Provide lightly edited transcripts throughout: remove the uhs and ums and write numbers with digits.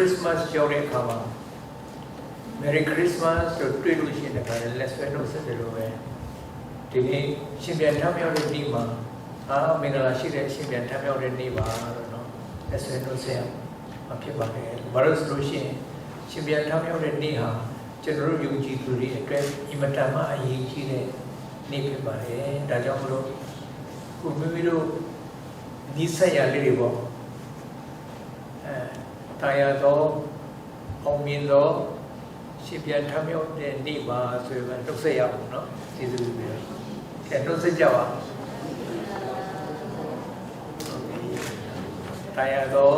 Christmas ကြောင်းတဲ့အခါမှာ Merry Christmas ဆိုတွေ့လို့ရှိရင်လည်းလက်ဆွဲနှုတ်ဆက်တယ်လို့ပဲဒီနေ့ရှင်ပြန်ထမြောက်တဲ့နေ့မှာမင်္ဂလာရှိတဲ့ရှင်ပြန်ထမြောက်တဲ့နေ့ပါလို့နော်လက်ဆွဲနှုတ်ဆက်မှာဖြစ်ပါတယ်ဘာလို့ဆိုလို့ရှိရင်ရှင်ပြန်ထမြောက်တဲ့နေ့ဟာကျွန်တော်တို့ယုံကြည်သူတွေအတွက်အင်မတန်မှအရေးကြီးတဲ့နေ့ဖြစ်ပါတယ်ဒါကြောင့်မလို့ခုမိမိတို့ဒီဆက်ရလေးတွေပေါ့တရားတော်အောင်မြင်သောရှင်ပြန်ထမြောက်တဲ့နေ့ပါဆိုရင်နှုတ်ဆက်ရအောင်နော်ကျေးဇူးပြုတယ်နှုတ်ဆက်ကြပါတရားတော်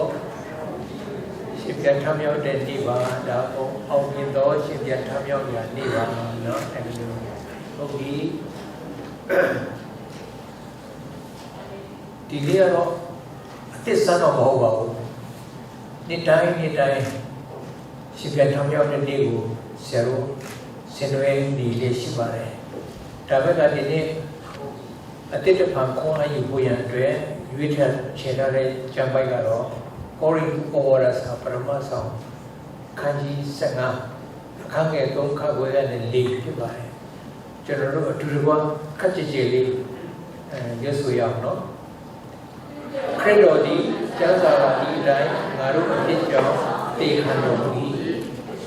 ရှင်ပြန်ထမြောက်တဲ့နေ့ပါဒါအောင်မြင်သောရှင်ပြန်ထမြောက်ရာနေ့ပါနော်အဲဒီလိုဟုတ်ပြီဒီနေ့ကတော့အသစ်စမ်းတော့မဟုတ်ပါဘူးနေ့တိုင်းရှင်ပြန်ထမြောက်တဲ့နေ့ကိုဆရာတို့ဆင်နွှဲနေလေးရှိပါတယ်ဒါပေမဲ့ဒီနေ့အတိတ်တစ်ဖန်ခွန်အားယူဖို့ရန်အတွက်ရွေးထက်ခြေထားတဲ့ကျမ်းပိုက်ကတော့ Corinth Over စာပရမဆောင်ခန်းကြီး15အခန်းငယ်3ခန်းခွဲနဲ့4ဖြစ်ပါတယ်ကျွန်တော်တို့အတူတူကခက်ကြည်ကြည်လေးရွတ်ဆိုရအောင်နော်ခရစ်တော်သည်ကျမ်းစာပါဒီအတိုင်းငါတို့အဖြစ်ကြောင့်တည်ခံတော်မူ၏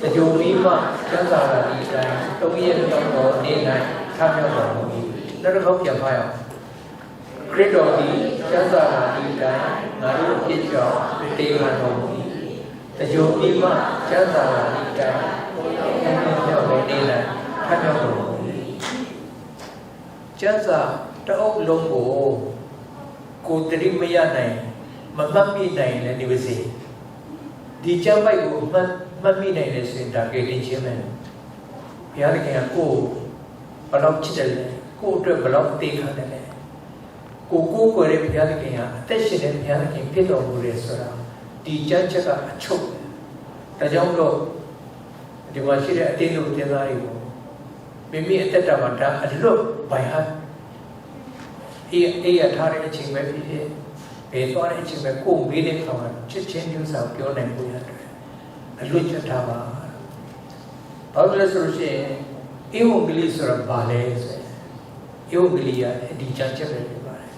တကြိုပြီးမှကျမ်းစာပါဒီအတိုင်း3ရက်မြောက်သောနေ့၌ထမြောက်တော်မူ၏နောက်တစ်ခေါက်ပြန်ဖတ်ရအောင်ခရစ်တော်သည်ကျမ်းစာပါဒီအတိုင်းငါတို့အဖြစ်ကြောင့်တည်ခံတော်မူ၏တကြိုပြီးမှကျမ်းစာပါဒီအတိုင်း3ရက်မြောက်သောနေ့၌ထမြောက်တော်မူ၏ကျမ်းစာတအုပ်လုံးကိုတတိမရနိုင်မမှတ်မိနိုင်လည်းနေပါစေဒီကျမ်းပိုက်ကိုမှတ်မိနိုင်တယ်ဆိုရင်ဒါကိတင်ချင်းပဲဘုရားသခင်ကကိုယ်ဘယ်လောက်ချစ်တယ်လဲကိုယ်အတွက်ဘယ်လောက်သိခံတယ်လဲကိုယ်ရဲ့ဘုရားသခင်ကအသက်ရှင်တဲ့ဘုရားသခင်ဖြစ်တော်မူတယ်ဆိုတာဒီကျမ်းချက်ကအချုပ်ဒါကြောင့်တော့ဒီမှာရှိတဲ့အတင်းတို့တင်သားတွေကိုမိမိအသက်တာမှာဒါအလွတ်ဘိုင်ဟာအေးရထားတဲ့အချိန်ပဲဖြစ်ဖြစ်ဘယ်သွားတဲ့အချိန်ပဲကိုယ်မေးတဲ့အခါမှာချစ်ချင်းမျိုးစာပြောနိုင်ဖို့ရတယ်အလွတ်ချက်ထားပါဘာလို့လဲဆိုလို့ရှိရင်ဧဝံဂေလိဆိုတာဘာလဲဆိုရင်ဧဝံဂေလိကဒီချမ်းချက်ပဲဖြစ်ပါတယ်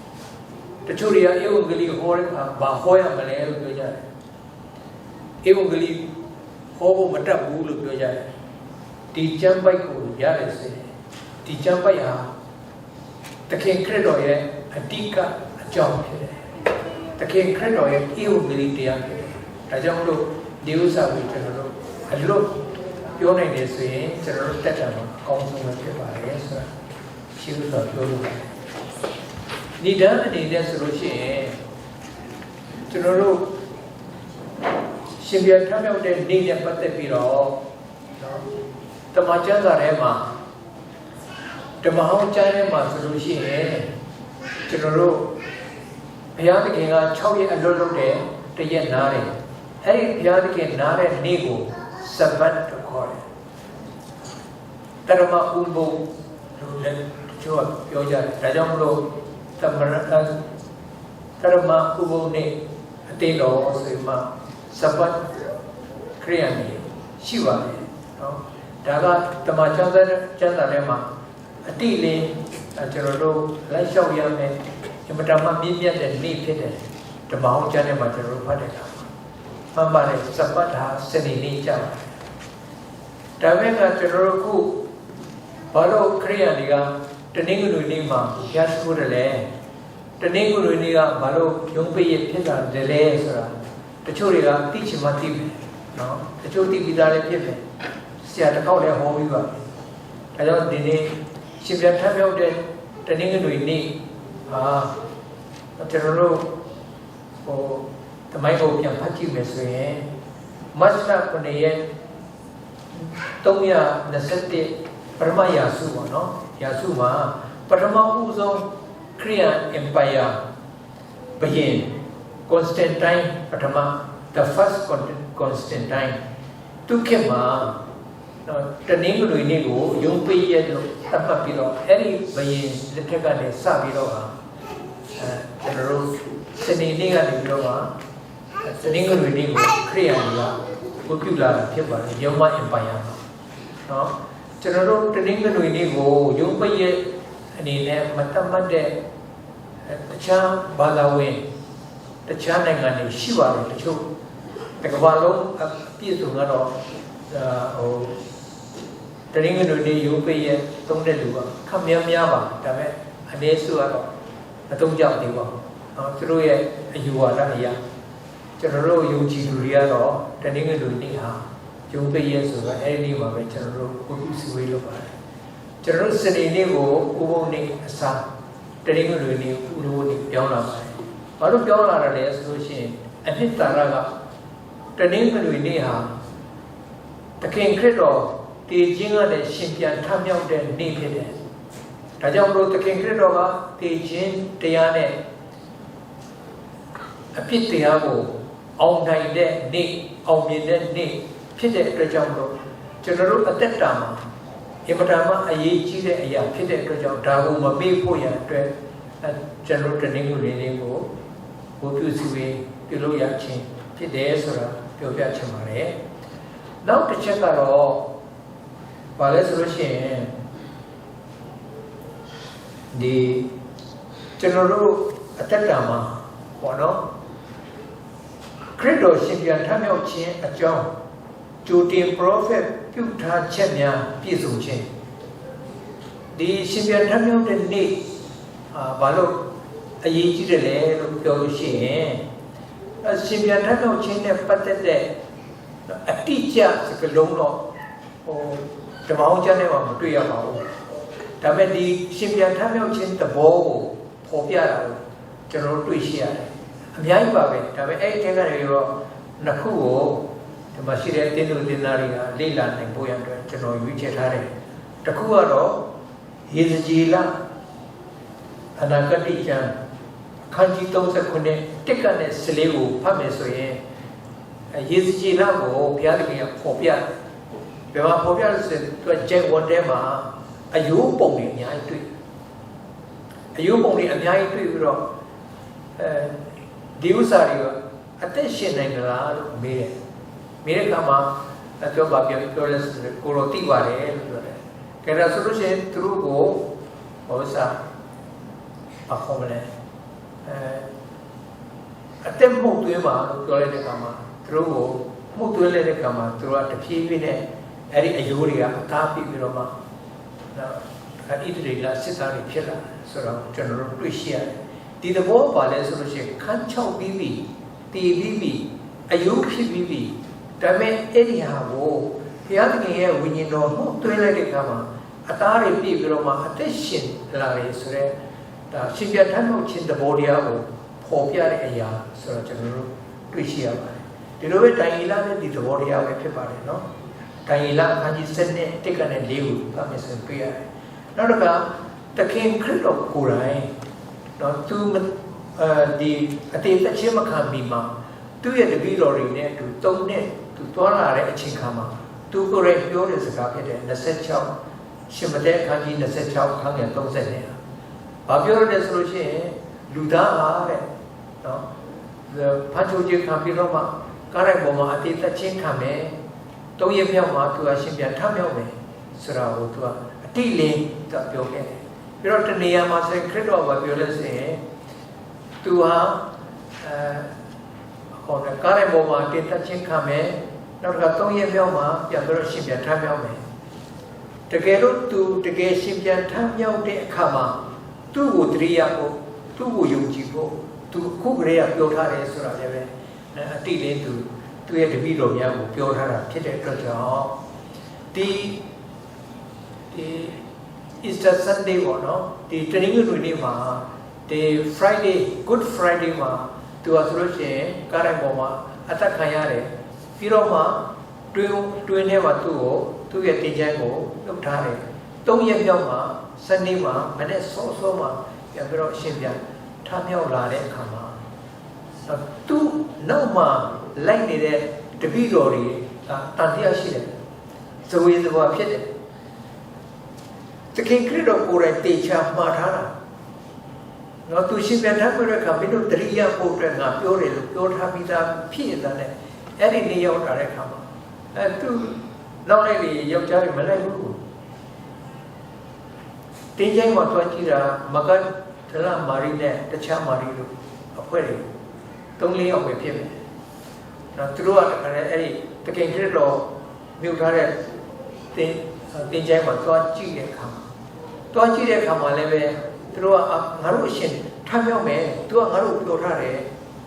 တချို့တွေကဧဝံဂေလိဟောတဲ့အခါဘာဟောရမလဲလို့ပြောကြတယ်ဧဝံဂေလိဟောဖို့မတတ်ဘူးလို့ပြောကြတယ်ဒီကျမ်းပိုက်ကိုရတယ်ဆိုရင်ဒီကျမ်းပိုက်ဟာတခင်ခရစ်တော်ရဲ့အဓိကအကြောင်းဖြစ်တယ်တခင်ခရစ်တော်ရဲ့ဧဝံဂေလိတရားဖြစ်တယ်ဒါကြောင့်မလို့ဒီဥစ္စာကိုကျွန်တော်တို့အလို့ပြောနိုင်တယ်ဆိုရင်ကျွန်တော်တို့တက်တာမှာအကောင်းဆုံးပဲဖြစ်ပါတယ်ဆိုတာရှင်းလို့ပြောလို့ပါတယ်ဒီတန်းအနေနဲ့ဆိုလို့ရှိရင်ကျွန်တော်တို့ရှင်ပြန်ထမြောက်တဲ့နေ့နဲ့ပတ်သက်ပြီးတော့တမန်ကျမ်းစာထဲမှာဓမ္မဟောင်းကျမ်းထဲမှာဆိုလို့ရှိရင်ကျွန်တော်တို့ဘုရားသခင်က6ရက်အလွတ်လုပ်တယ်တရက်နားတယ်အဲ့ဒီဘုရားသခင်နားတဲ့နေ့ကိုစဘတ်လို့ခေါ်တယ်တရမဥပုံလို့လည်းပြောကြတယ်ဒါကြောင့်မလို့တရမဥပုံနေ့အတိတ်တော်ဆိုမှစဘတ်ခရိယန်ကြီးရှိပါတယ်နော်ဒါကတမန်ကျမ်းစာထဲမှာအတိလင်းကျွန်တော်တို့လိုက်လျှောက်ရမယ်အမတမမြင့်မြတ်တဲ့နေ့ဖြစ်တယ်ဓမ္မဟောင်းကျမ်းထဲမှာကျွန်တော်တို့ဖတ်တဲ့အခါမှန်ပါတယ်စပတ်ဟာစနေနေ့ကြပါတယ်ဒါပေမဲ့ကျွန်တော်တို့ခုဘာလို့ခရိယန်တွေကတနင်္ဂနွေနေ့မှာရရှိဖို့တယ်လဲတနင်္ဂနွေနေ့ကဘာလို့ရုံးပိတ်ရဖြစ်တာလဲဆိုတာတချို့တွေကသိချင်မှသိမယ်နော်တချို့သိပြီးသားလည်းဖြစ်တယ်ဆရာတစ်ခေါက်လည်းဟောပြီးပါဒါကြောင့်ဒီနေ့ရှင်ပြန်ထမြောက်တဲ့တနင်္ဂနွေနေ့ကျွန်တော်တို့သမိုင်းကိုပြန်ဖတ်ကြည့်မယ်ဆိုရင်မတ်လ9ရက်321ပရမယာစုပေါ့နော်ယာစုမှာပထမဦးဆုံးခရိယန်အင်ပါယာဘုရင် Constantine ပထမ the first Constantine သူခေတ်မှာတနင်္ဂနွေနေ့ကိုရုံးပိတ်ရက်လို့သတ်မှတ်ပြီးတော့အဲ့ဒီဘုရင်လက်ထက်ကနေစပြီးတော့ကျွန်တော်တို့စနေနေ့ကနေပြီးတော့စနေနေ့ကိုခရိယန်က ကိုပြုလာတာဖြစ်ပါတယ်ရုံမအင်ပါယာနော်ကျွန်တော်တို့တနင်္ဂနွေနေ့ကိုရုံးပိတ်ရဲ့အနေနဲ့မတတ်မှတ်တဲ့တခြားဘာသာဝင်တခြားနိုင်ငံတွေရှိပါတယ်တချို့တကဘာလုံးအပြည့်စုံကတော့ဟိုတနင်္ဂနွေနေ့ရုံးပိတ်ရဲ့သုံးတဲ့လူကခက်များပါဒါပေမဲ့အနေစုကတော့မသုံးကြသေးပါဘူးနော်သူတို့ရဲ့အယူဝါဒအရာကျွန်တော်တို့ယုံကြည်သူတွေကတော့တနင်္ဂနွေနေ့ဟာရုံးပိတ်ရဲ့ဆိုတော့အဲ့ဒီနေ့မှာပဲကျွန်တော်တို့ကိုပြုစုဝေးလုပ်ပါတယ်ကျွန်တော်တို့စနေနေ့ကိုဥပုံနေ့အစားတနင်္ဂနွေနေ့ဥလိုနေ့ပြောင်းလာပါတယ်ဘာလို့ပြောင်းလာတာလဲဆိုလို့ရှိရင်အနှစ်သာရကတနင်္ဂနွေနေ့ဟာတခင်ခရစ်တော်တည်ခြင်းကလည်းရှင်ပြန်ထမြောက်တဲ့နေ့ဖြစ်တယ်ဒါကြောင့်မလို့တခင်ခရစ်တော်ကတည်ခြင်းတရားနဲ့အပြစ်တရားကိုအောင်နိုင်တဲ့နေ့အောင်မြင်တဲ့နေ့ဖြစ်တဲ့အတွက်ကြောင့်မလို့ကျွန်တော်တို့အသက်တာမှာအင်မတန်မှအရေးကြီးတဲ့အရာဖြစ်တဲ့အတွက်ကြောင့်ဒါကိုမမေ့ဖို့ရအတွက်ကျွန်တော်တို့တနင်္ဂနွေနေ့ကိုဘုပြုစုပြီးပြုလုပ်ရခြင်းဖြစ်တယ်ဆိုတာပြောပြချင်ပါတယ်နောက်တစ်ချက်ကတော့ဘာလဲဆိုလို့ရှိရင်ဒီကျွန်တော်တို့အသက်တာမှာပေါ့နော်ခရစ်တော်ရှင်ပြန်ထမြောက်ခြင်းအကြောင်းဂျိုတင်ပရောဖက်ပြုထားချက်များပြည့်စုံခြင်းဒီရှင်ပြန်ထမြောက်တဲ့နေ့ဘာလို့အရေးကြီးတယ်လဲလို့ပြောလို့ရှိရင်ရှင်ပြန်ထမြောက်ခြင်းနဲ့ပတ်သက်တဲ့အတိအကျစကားလုံးတော့ဟိုဓမ္မအောင်ကျမ်းထဲမှာမတွေ့ရပါဘူးဒါပေမဲ့ဒီရှင်ပြန်ထမြောက်ခြင်းသဘောကိုပေါ်ပြတာကိုကျွန်တော်တို့တွေ့ရှိရတယ်အများကြီးပါပဲဒါပေမဲ့အဲ့ဒီထဲကနေတော့နှစ်ခုကိုဒီမှာရှိတဲ့တင်းတို့တင်းသားတွေကလေ့လာနိုင်ဖို့ရအတွက်ကျွန်တော်ရွေးချယ်ထားတယ်တစ်ခုကတော့ယေဇကျေလအနာဂတိကျမ်းခန်းကြီး39တစ်ကနဲ့စလေးကိုဖတ်မယ်ဆိုရင်ယေဇကျေလကိုဘုရားသခင်ကပေါ်ပြဘယ်မှာပေါ်ပြလို့ဆိုရင်သူကဂျက်ဝတ်ထဲမှာအယိုးပုံတွေအများကြီးတွေ့အယိုးပုံတွေအများကြီးတွေ့ပြီးတော့ဒီဥစ္စာတွေကအသက်ရှင်နိုင်ကြလားလို့မေးတယ်မေးတဲ့အခါမှာပြောပါပြောလဲဆိုတော့ကိုရောတိပါတယ်လို့ပြောတယ်ကဲဒါဆိုလို့ရှိရင်သူတို့ကိုဟောစားအခုမလဲအသက်မှုတ်သွင်းပါလို့ပြောလိုက်တဲ့အခါမှာသူတို့ကိုမှုတ်သွင်းလိုက်တဲ့အခါမှာသူတို့ကတဖြည်းဖြည်းနဲ့အဲ့ဒီအယိုးတွေကအသားပြီးပြီးတော့မှနော်ဣတိရိလာစစ်သားတွေဖြစ်လာဆိုတော့ကျွန်တော်တို့တွေ့ရှိရတယ်ဒီသဘောပါလဲဆိုလို့ရှိရင်ခန်း6ပြီးပြီတည်ပြီးပြီအယုဖြစ်ပြီးပြီဒါပေမဲ့အဲ့ဒီဟာကိုဘုရားသခင်ရဲ့ဝိညာဉ်တော်မှုသွင်းလိုက်တဲ့အခါမှာအသားတွေပြည့်ပြီးတော့မှအသက်ရှင်လာတယ်ဆိုတော့ဒါရှင်ပြထမ်းမှုခြင်းသဘောတရားကိုပေါ်ပြတဲ့အရာဆိုတော့ကျွန်တော်တို့တွေ့ရှိရပါတယ်ဒီလိုပဲတိုင်ရီလာနဲ့ဒီသဘောတရားပဲဖြစ်ပါတယ်နော်တိုင်ရီလာအခန်းကြီး7နဲ့1ကနေ4ကိုဖတ်မယ်ဆိုရင်တွေ့ရတယ်နောက်တစ်ခါသခင်ခရစ်တော်ကိုယ်တိုင်နော်သူဒီအတေတချင်းမခံပြီးမှသူ့ရဲ့တပည့်တော်တွေနဲ့သူ3နှစ်သူသွားလာတဲ့အချိန်ခါမှာသူကိုယ်တိုင်ပြောတဲ့စကားဖြစ်တဲ့26ရှင်မတဲ့အခန်းကြီး26ခန်းငယ်30နဲ့ဘာပြောရလဲဆိုလို့ရှိရင်လူသားဟာတဲ့နော်ဖတ်ချိုးခြင်းခံပြီးတော့မှကားရိုက်ပေါ်မှာအတေတချင်းခံမယ်3ရက်မြောက်မှာသူကရှင်ပြန်ထမြောက်မယ်ဆိုတာကိုသူကအတိလင်းသူပြောခဲ့တယ်ပြီးတော့တနေရာမှာဆိုရင်ခရစ်တော်ကပြောလဲဆိုရင်သူဟာဟောတဲ့ကားရိုက်ပေါ်မှာအတေတချင်းခံမယ်နောက်က3ရက်မြောက်မှာပြန်ပြီးတော့ရှင်ပြန်ထမြောက်မယ်တကယ်လို့သူတကယ်ရှင်ပြန်ထမြောက်တဲ့အခါမှာသူ့ကိုတရိယာဖို့သူ့ကိုယုံကြည်ဖို့သူခုကလေးကပြောထားတယ်ဆိုတာလည်းပဲအတိလင်းသူရဲ့တပည့်တော်များကိုပြောထားတာဖြစ်တဲ့အတွက်ကြောင့်ဒီ Easter Sunday ပေါ့နော်ဒီတနင်္ဂနွေနေ့မှာဒီ Friday Good Friday မှာသူကဆိုလို့ရှိရင်ကားရိုက်ပေါ်မှာအသက်ခံရတယ်ပြီးတော့မှတွင်းထဲမှာသူ့ရဲ့တင်ချိုင်းကိုလှုပ်ထားတယ်3ရက်မြောက်မှာစနေမှာမနေ့စောစောမှာပြန်ပြီးတော့ရှင်ပြန်ထမြောက်လာတဲ့အခါမှာသူ့နောက်မှာလိုက်နေတဲ့တပည့်တော်တွေကတန်တရားရှိတယ်ဇဝေဇဝါဖြစ်တယ်သခင်ခရစ်တော်ကိုယ်တိုင်တေချာမှားထားတာနော်သူရှင်ပြန်ထပ်ပြီးတဲ့အခါမင်းတို့တရိယာဖို့အတွက်ငါပြောတယ်လို့ပြောထားပြီးသားဖြစ်နေတာနဲ့အဲ့ဒီနေရောက်တာတဲ့အခါမှာ tu lâu nay thì dòng cha thì mới lấy luôn tin giấy mà tôi chỉ là mà cái thế là Mari này tất cả Mari luôn ở quê đi công lý ông về phía này nó từ đó cái này ấy cái cái đó miêu tả đấy tin giấy mà tôi chỉ để khám mà lấy về từ đó ngã lụi xin tham gia mẹ tôi ngã lụi biểu ra đấy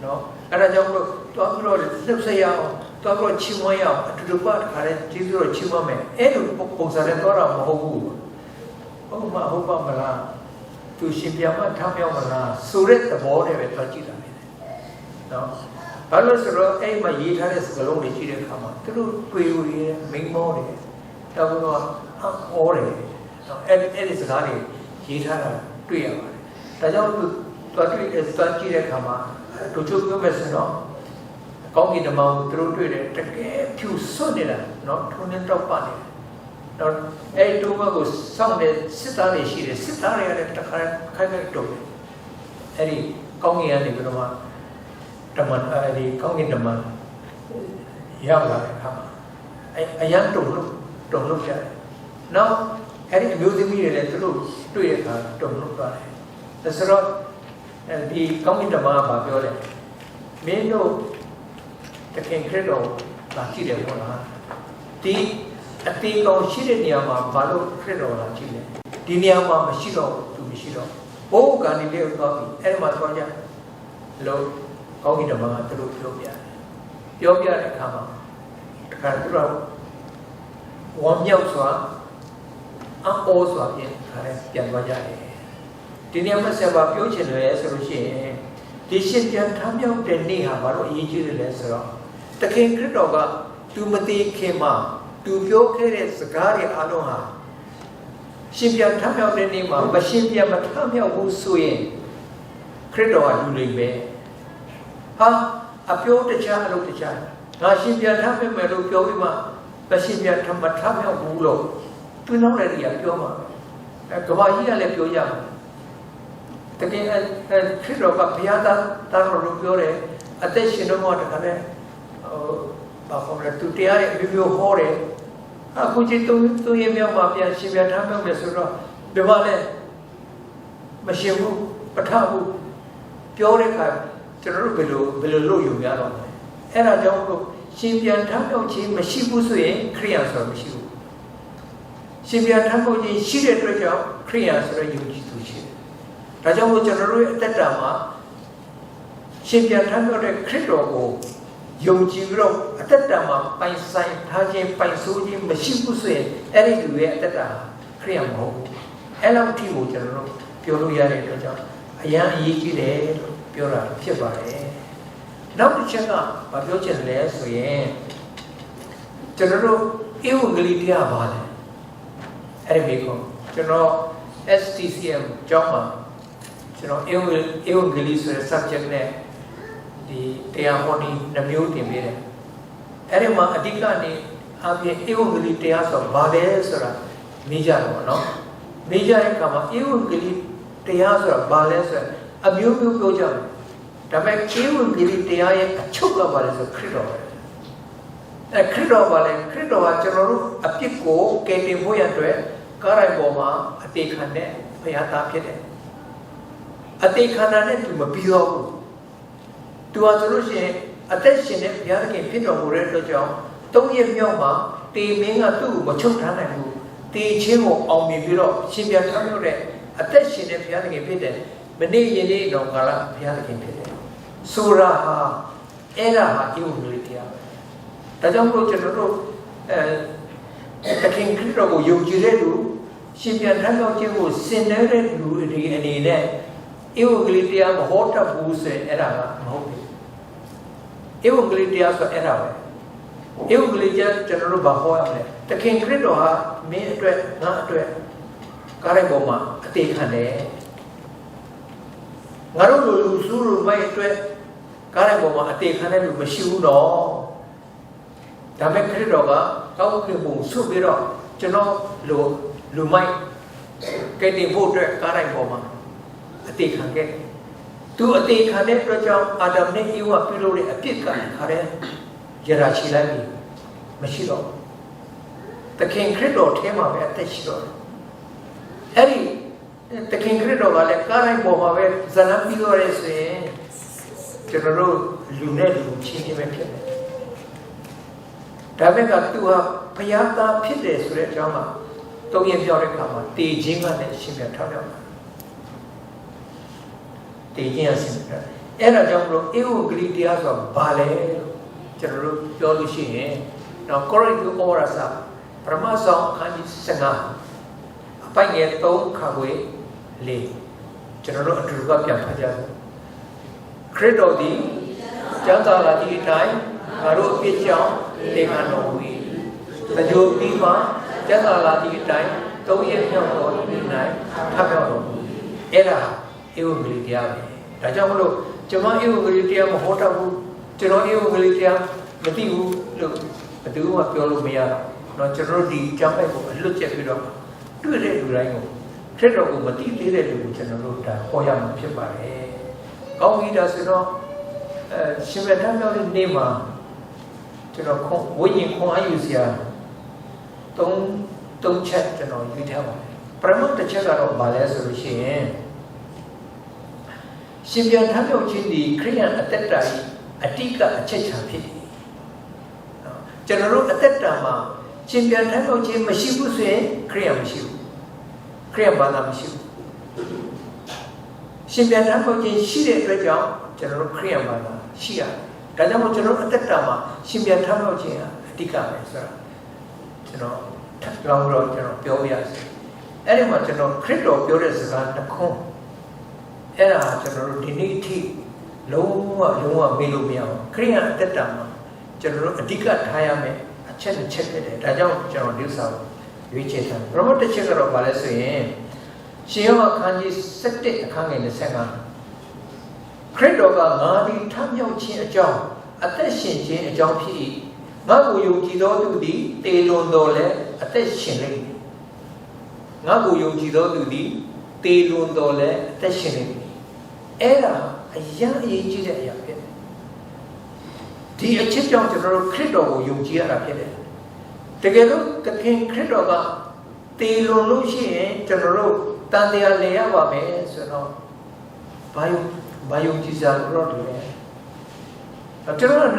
nó cái đó giống tôi rồi lúc xây ao tôi rồi chim mồi ao từ đó cái này chỉ rồi chim mồi mẹ ấy được bốc ra đấy tôi làm mà hông mà hông mà là tu xin bia mà tham gia mà là suret tập bồ để về tôi chỉ làm đó đó là sự đó ấy mà gì thay sự cái lông để chỉ để khám mà từ đó quỳ mình mò đấy tao cũng nói ô đấy ấy sự cái này chỉ thay là tùy à tại sao tôi chỉ để khám mà tôi chụp cái mấy nó có cái nào mà từ đó tùy để cái phiêu số này là nó không nên trâu pan này đó ấy tôi mà có xong để xích ra để xí để xích ra để ta khai cái đồ ấy đi có nghe này cái mà trầm mình đi có nghe trầm mình giao lại không ấy dám trùng lúc chạy nó ấy đi biểu diễn như này từ lúc tùy là trùng lúc đó là sau đó đi có nghe trầm mà bà biểu này miễn đâu thực hiện cái đồ là chỉ để một là tí ati kau sih ni ama baru kerja orang Cina. Di ni ama masih tu masih oh kan ni dia kau ni, maksudnya lo kau ni dah mana terus Ethiopia ni kama. Kan tu lah, orang yang suah, orang suah ni kan yang wajah ni. Di ni ama sebab yo Cina ni seluruhnya. Di sini yang kami yang ni ha baru ini je le seluruh. Tak kena kerja orang tu mesti kema. Tuပြောခဲ့တဲ့စကားတွေအားလုံးဟာရှင်ပြန်ထမြောက်တဲ့နေ့မှာမရှင်ပြန်မထမြောက်ဘူးဆိုရင်ခရစ်တော်ကလူလိမ့်မယ်ဟာအပြောတခြားအလုပ်တခြားငါရှင်ပြန်ထမြောက်မယ်လို့ပြောပြီးမှမရှင်ပြန်ထမထမြောက်ဘူးလို့သူနောက်တဲ့နေရာပြောမှာကဘာကြီးကလည်းပြောရမှာတကယ်ခရစ်တော်ကဘုရားသားတော်လို့ပြောတယ်အသက်ရှင်တော့တခါလဲဘာခေါ်လဲသူတရားရဲ့မျိုးဟောတယ်အခုကြည့်သူရဲ့မြောက်မှာပြန်ရှင်ပြန်ထားမြောက်မယ်ဆိုတော့ဒီမှာလဲမရှင်ဘူးပထဘူးပြောတဲ့အခါကျွန်တော်တို့ဘယ်လိုလုပ်ယူရတော့လဲအဲ့ဒါကြောင့်လို့ရှင်ပြန်ထားမြောက်ခြင်းမရှိဘူးဆိုရင်ခရိယာဆိုတော့မရှိဘူးရှင်ပြန်ထားမြောက်ခြင်းရှိတဲ့အတွက်ကြောင့်ခရိယာဆိုတော့ယုံကြည်သူရှိတယ်ဒါကြောင့်မို့ကျွန်တော်တို့ရဲ့အသက်တာမှာရှင်ပြန်ထားမြောက်တဲ့ခရစ်တော်ကိုယုံကြည်ပြီးတော့အသက်တာမှာပိုင်ဆိုင်ထားခြင်းပိုင်ဆိုးခြင်းမရှိဘူးဆိုရင်အဲ့ဒီလူရဲ့အသက်တာခရိယာမဟုတ်ဘူးအဲ့လောက်အထိကိုကျွန်တော်တို့ပြောလို့ရတဲ့အတွက်ကြောင့်အရန်အရေးကြီးတယ်လို့ပြောတာဖြစ်ပါတယ်နောက်တစ်ချက်ကဘာပြောချင်လဲဆိုရင်ကျွန်တော်တို့ဧဝံဂေလိတရားပါလဲအဲ့ဒီကိုကျွန်တော် STCM ကျောင်းမှာကျွန်တော်ဧဝံဂေလိဆိုတဲ့ subject နဲ့ဒီတရားဟောဒီနှမျိုးတင်ပေးတယ်အဲ့ဒီမှာအဓိကနေအပြင်ဧဝံဂေလိတရားဆိုဘာလဲဆိုတာမေးကြတယ်ပေါ့နော်မေးကြတဲ့အခါမှာဧဝံဂေလိတရားဆိုတာဘာလဲဆိုတော့အမျိုးမျိုးပြောကြတယ်ဒါပေမဲ့ဧဝံဂေလိတရားရဲ့အချုပ်ကဘာလဲဆိုခရစ်တော်ပဲအဲ့ခရစ်တော်ဘာလဲခရစ်တော်ကကျွန်တော်တို့အပြစ်ကိုကယ်တင်ဖို့ရတဲ့ကားရိုက်ပေါ်မှာအသေးခံတဲ့ဘုရားသားဖြစ်တယ်အသေးခံတာနဲ့သူမပြီးတော့ဘူးသူကဆိုလို့ရှိရင်အသက်ရှင်တဲ့ဘုရားသခင်ဖြစ်တော်မူတဲ့အတွက်ကြောင့်၃ရက်မြောက်မှာတေမင်းကသူ့ကိုမချုပ်ထားနိုင်ဘူးတေချင်းကိုအောင်မြင်ပြီးတော့ရှင်ပြန်ထားလို့တဲ့အသက်ရှင်တဲ့ဘုရားသခင်ဖြစ်တယ်မနေ့ယနေ့တော့ကာလဘုရားသခင်ဖြစ်တယ်ဆိုတာဟာအဲ့ဒါဟာဧဝံဂေလိတရားပဲဒါကြောင့်မို့ကျွန်တော်တို့တခင်ခရစ်တော်ကိုယုံကြည်တဲ့လူရှင်ပြန်ထားတော့ခြင်းကိုစင်တဲ့လူဒီအနေနဲ့ဧဝံဂေလိတရားမဟောတတ်ဘူးဆိုရင်အဲ့ဒါကမဟုတ်ဘူးဧဝံဂေလိတရားဆိုအဲ့ဒါပဲဧဝံဂေလိတရားကျွန်တော်တို့ဘာဟောရမလဲတခင်ခရစ်တော်ဟာမင်းအတွက်ငါအတွက်ကားရိုက်ပေါ်မှာအသေးခံတယ်ငါတို့လူစုလူမိုက်အတွက်ကားရိုက်ပေါ်မှာအသေးခံတဲ့လူမရှိဘူးတော့ဒါပေမဲ့ခရစ်တော်ကကောင်းကင်ဘုံဆုပြီးတော့ကျွန်တော်လူမိုက်ကဲတင်ဖို့အတွက်ကားရိုက်ပေါ်မှာအသေးခံခဲ့သူအသေးခံတဲ့အတွက်ကြောင့်အာဒမ်နဲ့ဧဝပြုလုပ်တဲ့အပြစ်ကခါတဲ့ရရာရှိလိုက်ပြီ Machiro. The king credo came up at the shore. Eddie, the king credo, like Karai Bohave, Zanapio is General Lunet, Chini. Tabeka to a Payata Pides, Rejama, Togi Yorikama, the Jima and Shimia. The Yasin. Era Jambo, Evo Gritias of Ballet, General Yolushi, now Corey to Orasa, Pramasa, Kandi Sanga, Pangeto, Kawe, Lee, General Trugapian Paja. Credo di, Jantala di time, Haru Picham, Legano, the Joe Dima, Jantala di time, Toya Yamo di night, Tapano, Era, Evo Gritia. Tajamolo. Cuma ibu gelitia mahota cuma ibu gelitia mesti betul apa yang lumia, nak cerita di jamai lu cek video, tu ada dua yang, cerita aku mesti tidak ada cerita lu dah, koyam siapa kau ida seno, sebenarnya orang nema, cerita kau, wujud kau ayu sia, tong cek cerita video, perempuan tu cek kalau balai solusi. Simbian Tamil Chindi, Korean at that time, Atika, Chechapi. General at that time, Simbian Tamil Chim, Mashibu say, Korean Mashibu, Korean Bana Mashibu. Simbian Tamil Chim, Shire Rajam, General Korean Bana, Shia. Kajamo General at that time, Simbian Tamil Chim, Atika, Long Road, General Piovias. Anyone, General Credo, Piovias, and the Kong. Era general dignity, low, Milumia, Korean at that time, General Adika Hayame, a check it, Rajam General Dusa, which is a promoted checker of Balasi. Shioma Kanji set it a kang in the second. Credoga, Madi, Tamyo Chin a job, a teshin chin a job P. Magu Yukido to the Taylor Dole, a teshin. Nabu Yukido to the Taylor Dole, a teshin. Era a young age at Yapin. The Achitong General Credo, Yugia Rapid. Together, the king Credoga, Taylor Lucy, General Tandia Leava, so no. Bayukiza Broadway. A general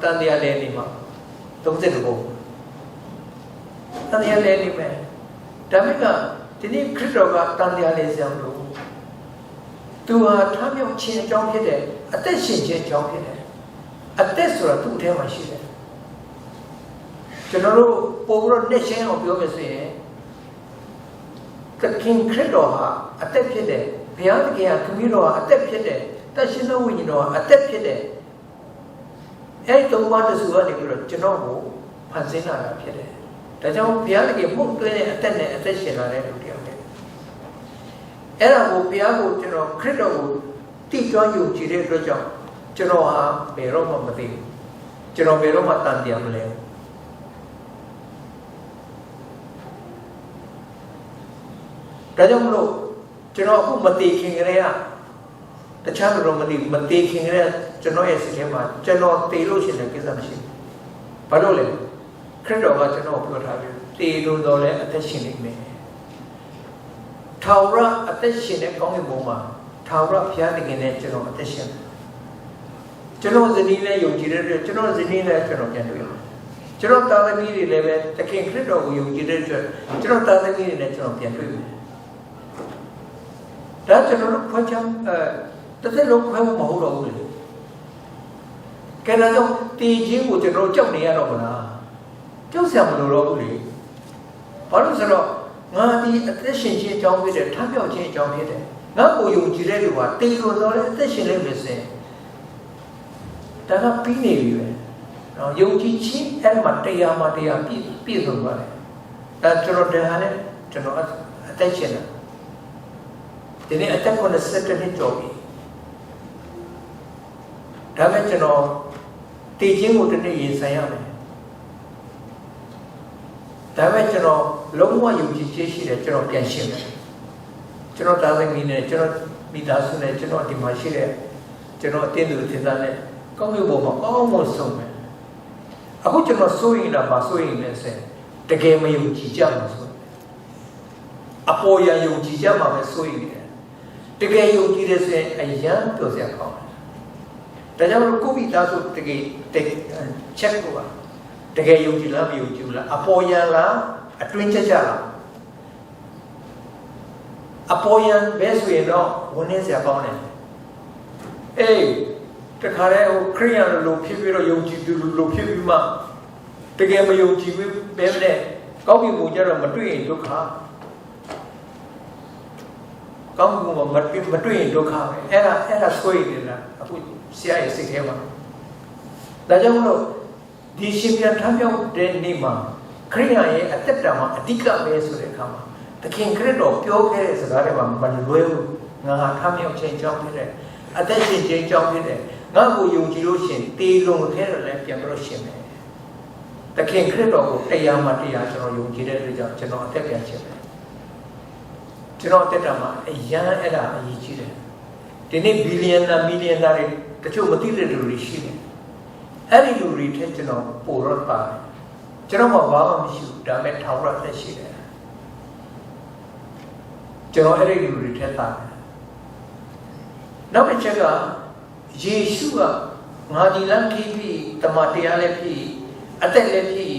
Tandia Lenima. Don't say the book. Tandia Lenima. Tamika, the name Credoga Tandia Lezam. To a time of chin jump here, a test jump here. A test or a two tail machine. General Polo Nation of USA. The king Credoha, a tap here, Pianca, Camilo, a tap here, Tashino window, a tap here. I don't want to do Genovo, Panzina here. The young Pianca moved to an attendant attention on every Era Piago, General Credo, teach on you, Chile Rojo, Genoa, Beroma Mati, General Beroma Tandiam Leo. Rajamlo, General Mati King Rea, the Chamber of Mati King Rea, Genoa Sikema, General Telusion and Kizamshi. Padole, Credo, General Piotavi, Teludole, attention in me. Taura attention at Kongiboma, Taura Piatic in a general attention. General Zanina, you did General Zanina, General General. General Talamiri level, the king Credo, you did General Talamiri, General General. That General Quacham, does it look well more? Can I know the would General Johnny Arabana? Joseph Luroli. Parusaro. The attention jump with a tamil change on it. Now you Jirelua, take your attention everything. Tana Pini, now you teach and Matea piece of money. That's your Dehane, general attention. Then they attack on a certain job. Damage teaching would be in Siam. Damage long one you teach a general pension. General doesn't mean a general Midas and a general Dimashire, general Tindu Tizane, come over almost so. အခုကျွန်တော်စိုးရင်တော့မစိုးရင်လည်းဆက်တကယ်မယုံကြည်ကြမှာဆိုအပေါ်ရယုံကြည်ကြမှာပဲစိုးရင်တယ်တကယ်ယုံကြည်တဲ့ဆိုရင်အယံပြောစရာကောင်းတယ်ဒါကြောင့်ကိုယ့်မိသားစုတကယ်ချက်ကိုပါတကယ်ယုံကြည်လားမယုံကြည်လားအပေါ်ရလားအတွင်းချက်လားအပေါ်ရပဲဆိုရင်တော့ဝင်နေစရာကောင်းတယ်အေးတခါတည်းဟိုခရိယန်လိုဖြစ်ပြီးတော့ယုံကြည်သူလိုဖြစ်ပြီးမှတကယ်မယုံကြည်ဘူးပဲနဲ့ကောင်းကင်ဘုံကျတော့မတွေ့ရင်ဒုက္ခကောင်းကင်ဘုံမတွေ့ရင်ဒုက္ခပဲအဲ့ဒါဆွေးနေလားအခုဆရာရဲ့စိတ်ထဲမှာဒါကြောင့်မလို့ဒီရှင်ပြန်ထမ်းမြောက်တဲ့နေ့မှာခရိယန်ရဲ့အသက်တာမှာအဓိကပဲဆိုတဲ့အခါမှာသခင်ခရစ်တော်ပြောခဲ့တဲ့စကားတွေမှာမလွဲဘူးငါဟာထမ်းမြောက်ခြင်းကြောင့်ဖြစ်တဲ့အသက်ရှင်ခြင်းကြောင့်ဖြစ်တဲ့ငါ့ကိုယုံကြည်လို့ရှင်တေလုံခဲတယ်လည်းပြန်ပြီးတော့ရှင်မယ်သခင်ခရစ်တော်ကိုတရားမှတရားကျွန်တော်ယုံကြည်တဲ့အတွက်ကြောင့်ကျွန်တော်အသက်ပြန်ရှင်မယ်ကျွန်တော်အသက်တာမှာအရန်အဲ့ဒါအရေးကြီးတယ်ဒီနေ့ဘီလီယံနာမီလီယံနာတွေတချို့မသိတဲ့လူတွေရှိတယ်အဲ့ဒီလူတွေထက်ကျွန်တော်ပိုတော့ပါတယ်ကျွန်တော်မှဘာမှမရှိဘူးဒါပေမဲ့ထောင်ရသက်ရှိတယ်ကျွန်တော်အဲ့ဒီလူတွေထက်သားတယ်နောက်တစ်ချက်ကယေရှုကငါဒီလမ်းကြီးပြီးတမန်တရားလည်းဖြစ်အသက်လည်းဖြစ်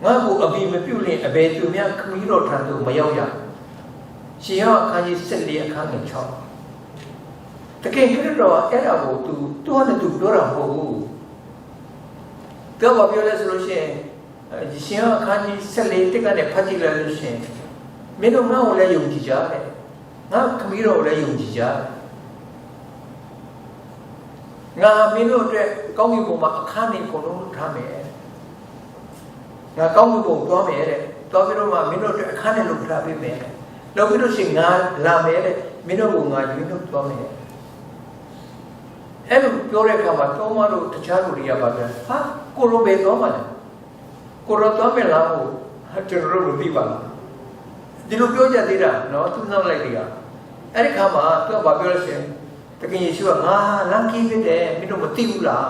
ငါ့ကိုအဘိမပြုတ်ရင်အဘယ်သူများခမည်းတော်ထံသို့မရောက်ရရှင်ဟောအခန်းကြီး14အခန်းငယ်6တကယ်ခရစ်တော်အဲ့ဒါကိုသူနဲ့သူပြောတာမဟုတ်ဘူးပြောပါပြောလဲဆိုလို့ရှိရင်ရှင်ဟောအခန်းကြီး14တက်ကနေဖတ်ကြည့်လိုက်လို့ရှိရင်မင်းတို့ငါ့ကိုလည်းယုံကြည်ကြတယ်ငါခမည်းတော်ကိုလည်းယုံကြည်ကြတယ်ငါမင်းတို့အတွက်ကောင်းကင်ဘုံမှာအခန်းနေကုန်လုံးထားမယ်ငါကောင်းကင်ဘုံသွားမယ်တဲ့သွားပြီးတော့မှမင်းတို့အတွက်အခန်းနေလုပ်ထားပေးမယ်လုပ်ပြီးတော့ရှင်ငါလာမယ်တဲ့မင်းတို့ကငါယူလို့သွားမယ်အဲ့လိုပြောတဲ့အခါမှာတောမတို့တခြားလူတွေကပါပြန်ဟာကိုလိုပဲသွားမှာလဲကိုလိုသွားမယ်လားကိုကျွန်တော်တို့မသိပါဘူးဒီလိုပြောကြသေးတာနော်သူနောက်လိုက်တွေကအဲ့ဒီခါမှာသူကဘာပြောလဲဆိုရင်တကယ်ယေရှုကငါလမ်းကြီးဖြစ်တယ်မင်းတို့မသိဘူးလား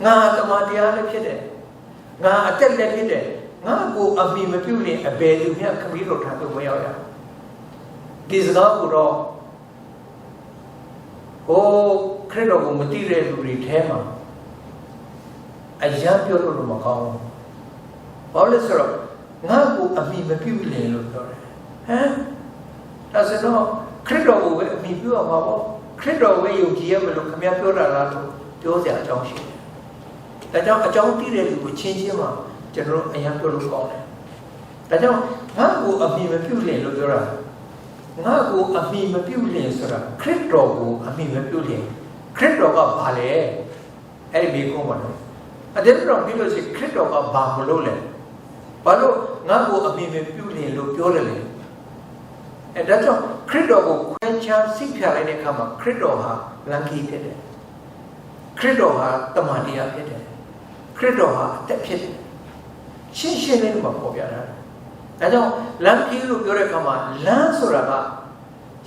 ငါတမန်တရားလည်းဖြစ်တယ်ငါအသက်လည်းဖြစ်တယ်ငါကိုအမိမပြုတ်ရင်အဘယ်သူမှခမည်းတော်ထံသို့မရောက်ရဒီစကားကိုတော့ဟိုခရစ်တော်ကိုမသိတဲ့လူတွေထဲမှာအယံပြောလို့မကောင်းဘူးဘာလို့လဲဆိုတော့ငါကိုအမိမပြုတ်ရင်လို့ပြောတယ်ဟမ်ဒါဆိုတော့ခရစ်တော်ကိုပဲအမိပြုတ်ရမှာပေါ့ခရစ်တော်ဝေယုံကြည်ရမလို့ခင်ဗျားပြောတာလားလို့ပြောကြအကြောင်းရှိတယ်။ဒါကြောင့်အကြောင်းသိတဲ့လူကိုချင်းချင်းမှာကျွန်တော်အရင်ပြောလို့ကောင်းတယ်။ဒါကြောင့်ငါ့ကိုအမိမပြုတ်လင်လို့ပြောတာငါ့ကိုအမိမပြုတ်လင်ဆိုတာခရစ်တော်ကိုအမိမပြုတ်လင်ခရစ်တော်ကဘာလဲအဲ့ဒီမိကုန်းပါလို့အတဲ့တော်ပြီးလို့ရှိရင်ခရစ်တော်ကဘာမလို့လဲဘာလို့ငါ့ကိုအမိမပြုတ်လင်လို့ပြောတယ်လဲအဲ့ဒါကြောင့်ခရစ်တော်ကိုခွဲခြားစိတ်ဖြာလိုက်တဲ့အခါမှာခရစ်တော်ဟာလမ်းကြီးဖြစ်တယ်ခရစ်တော်ဟာတမန်တရားဖြစ်တယ်ခရစ်တော်ဟာအသက်ဖြစ်တယ်ရှင်းရှင်းလေးမှာပေါ်ပြတာဒါကြောင့်လမ်းကြီးလို့ပြောတဲ့အခါမှာလမ်းဆိုတာက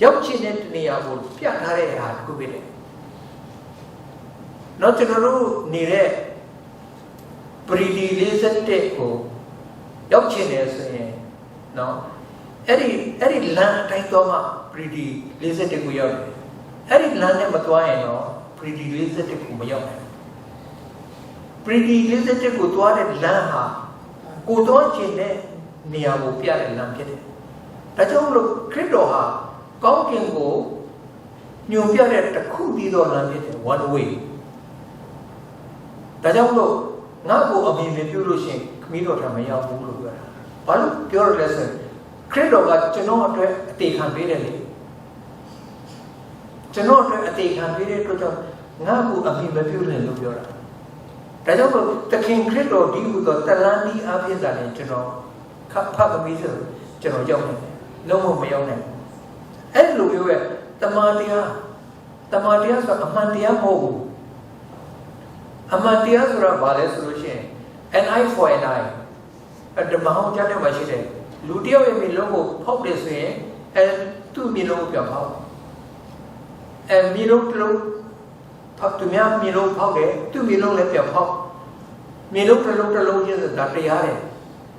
ရောက်ချင်တဲ့နေရာကိုပြထားတဲ့ဟာတစ်ခုပဲလေတော့ကျွန်တော်တို့နေတဲ့ပရိဒီ47ကိုရောက်ချင်တယ်ဆိုရင်နော်အဲ့ဒီလမ်းအတိုင်းတော့မှပရိဒီ47ကိုရောက်တယ်အဲ့ဒီလမ်းနဲ့မသွားရင်တော့ပရိဒီ47ကိုမရောက်နိုင်ပရိဒီ47ကိုသွားတဲ့လမ်းဟာကိုသွားခြင်းတဲ့နေရာကိုပြတဲ့လမ်းဖြစ်တယ်ဒါကြောင့်လို့ခရစ်တော်ဟာကောင်းကင်ကိုညွှန်ပြတဲ့တစ်ခုတည်းသောလမ်းဖြစ်တယ် one way ဒါကြောင့်လို့ငါ့ကိုအမြင်နဲ့ပြုလို့ရှိရင်ခမည်းတော်ထံမရောက်ဘူးလို့ပြောတာဘာလို့ပြောရလဲဆိုခရစ်တော်ကကျွန်တော်အတွက်အသေးခံပေးတယ်လေကျွန်တော်အတွက်အသေးခံပေးတဲ့အတွက်ကြောင့်ငါ့ကိုအမြင်မပြုနဲ့လို့ပြောတာဒါကြောင့်မို့သခင်ခရစ်တော်ဒီဟူသောတလန်းဒီအဖြစ်သာလည်းကျွန်တော်ဖတ်သမီးဆိုကျွန်တော်ရောက်နေတယ်လုံးဝမရောက်နိုင်ဘူးအဲ့လိုမျိုးရဲ့တမန်တရားဆိုတာအမှန်တရားမဟုတ်ဘူးအမှန်တရားဆိုတာဘာလဲဆိုလို့ရှိရင် an eye for an eye ဓမ္မဟောင်းကျမ်းထဲမှာရှိတယ်လူတယောက်ရဲ့မျက်လုံးကိုဖောက်တယ်ဆိုရင်သူ့မျက်လုံးကိုပြန်ဖောက်မျက်လုံးတစ်လုံးဖောက်သူများမျက်လုံးဖောက်တယ်သူ့မျက်လုံးလည်းပြန်ဖောက် มีลูกตะลุกยังตัดเดียร์เลย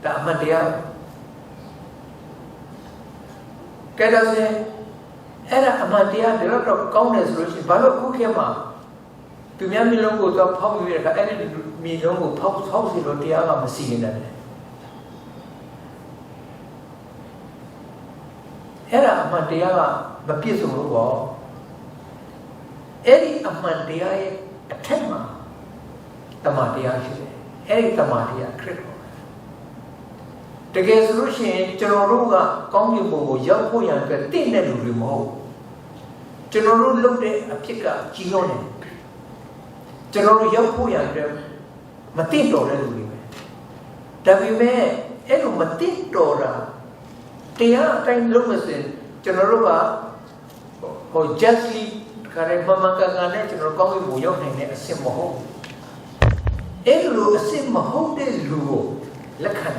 แต่มันเดียร์แกจะเสียเอ็ดมันเดียร์เดี๋ยวเราก้าวเนี่ยสุดสิบาลูกคู่เขียมาตัวนี้มีลูกตัวพ่อมีอะไรกันเอ็ดมีลูกพ่อสิลูกเดียร์ก็มาสิ่งนั้นเอ็ดมันเดียร์ก็มาพิสูจน์รู้ว่าเอ็ดมันเดียร์เท่มาตมาเดียร์ใช่ไหมเอ็ดตมาเดียร์คริสต์แต่แกสุดสิจนรู้ว่าก้าวอยู่โบยาวผู้ยังเป็นตีนเนี่ยรู้มั้งจนรู้ลูกเด็กอภิกาจีโน่เนี่ยจนรู้ยาวผู้ยังเป็นมาตีนโตเลยรู้ไหมแต่พี่แม่เอ็ดมาตีนโตระเดียร์แต่ลูกมันสิจนรู้ว่าโอ้จัสลีการ์มันก็งานเนี่ยจนรู้ก้าวอยู่โบยาวเนี่ยเสียมโหเอ็ดรู้เสียมโหเด็กรู้ลักขัน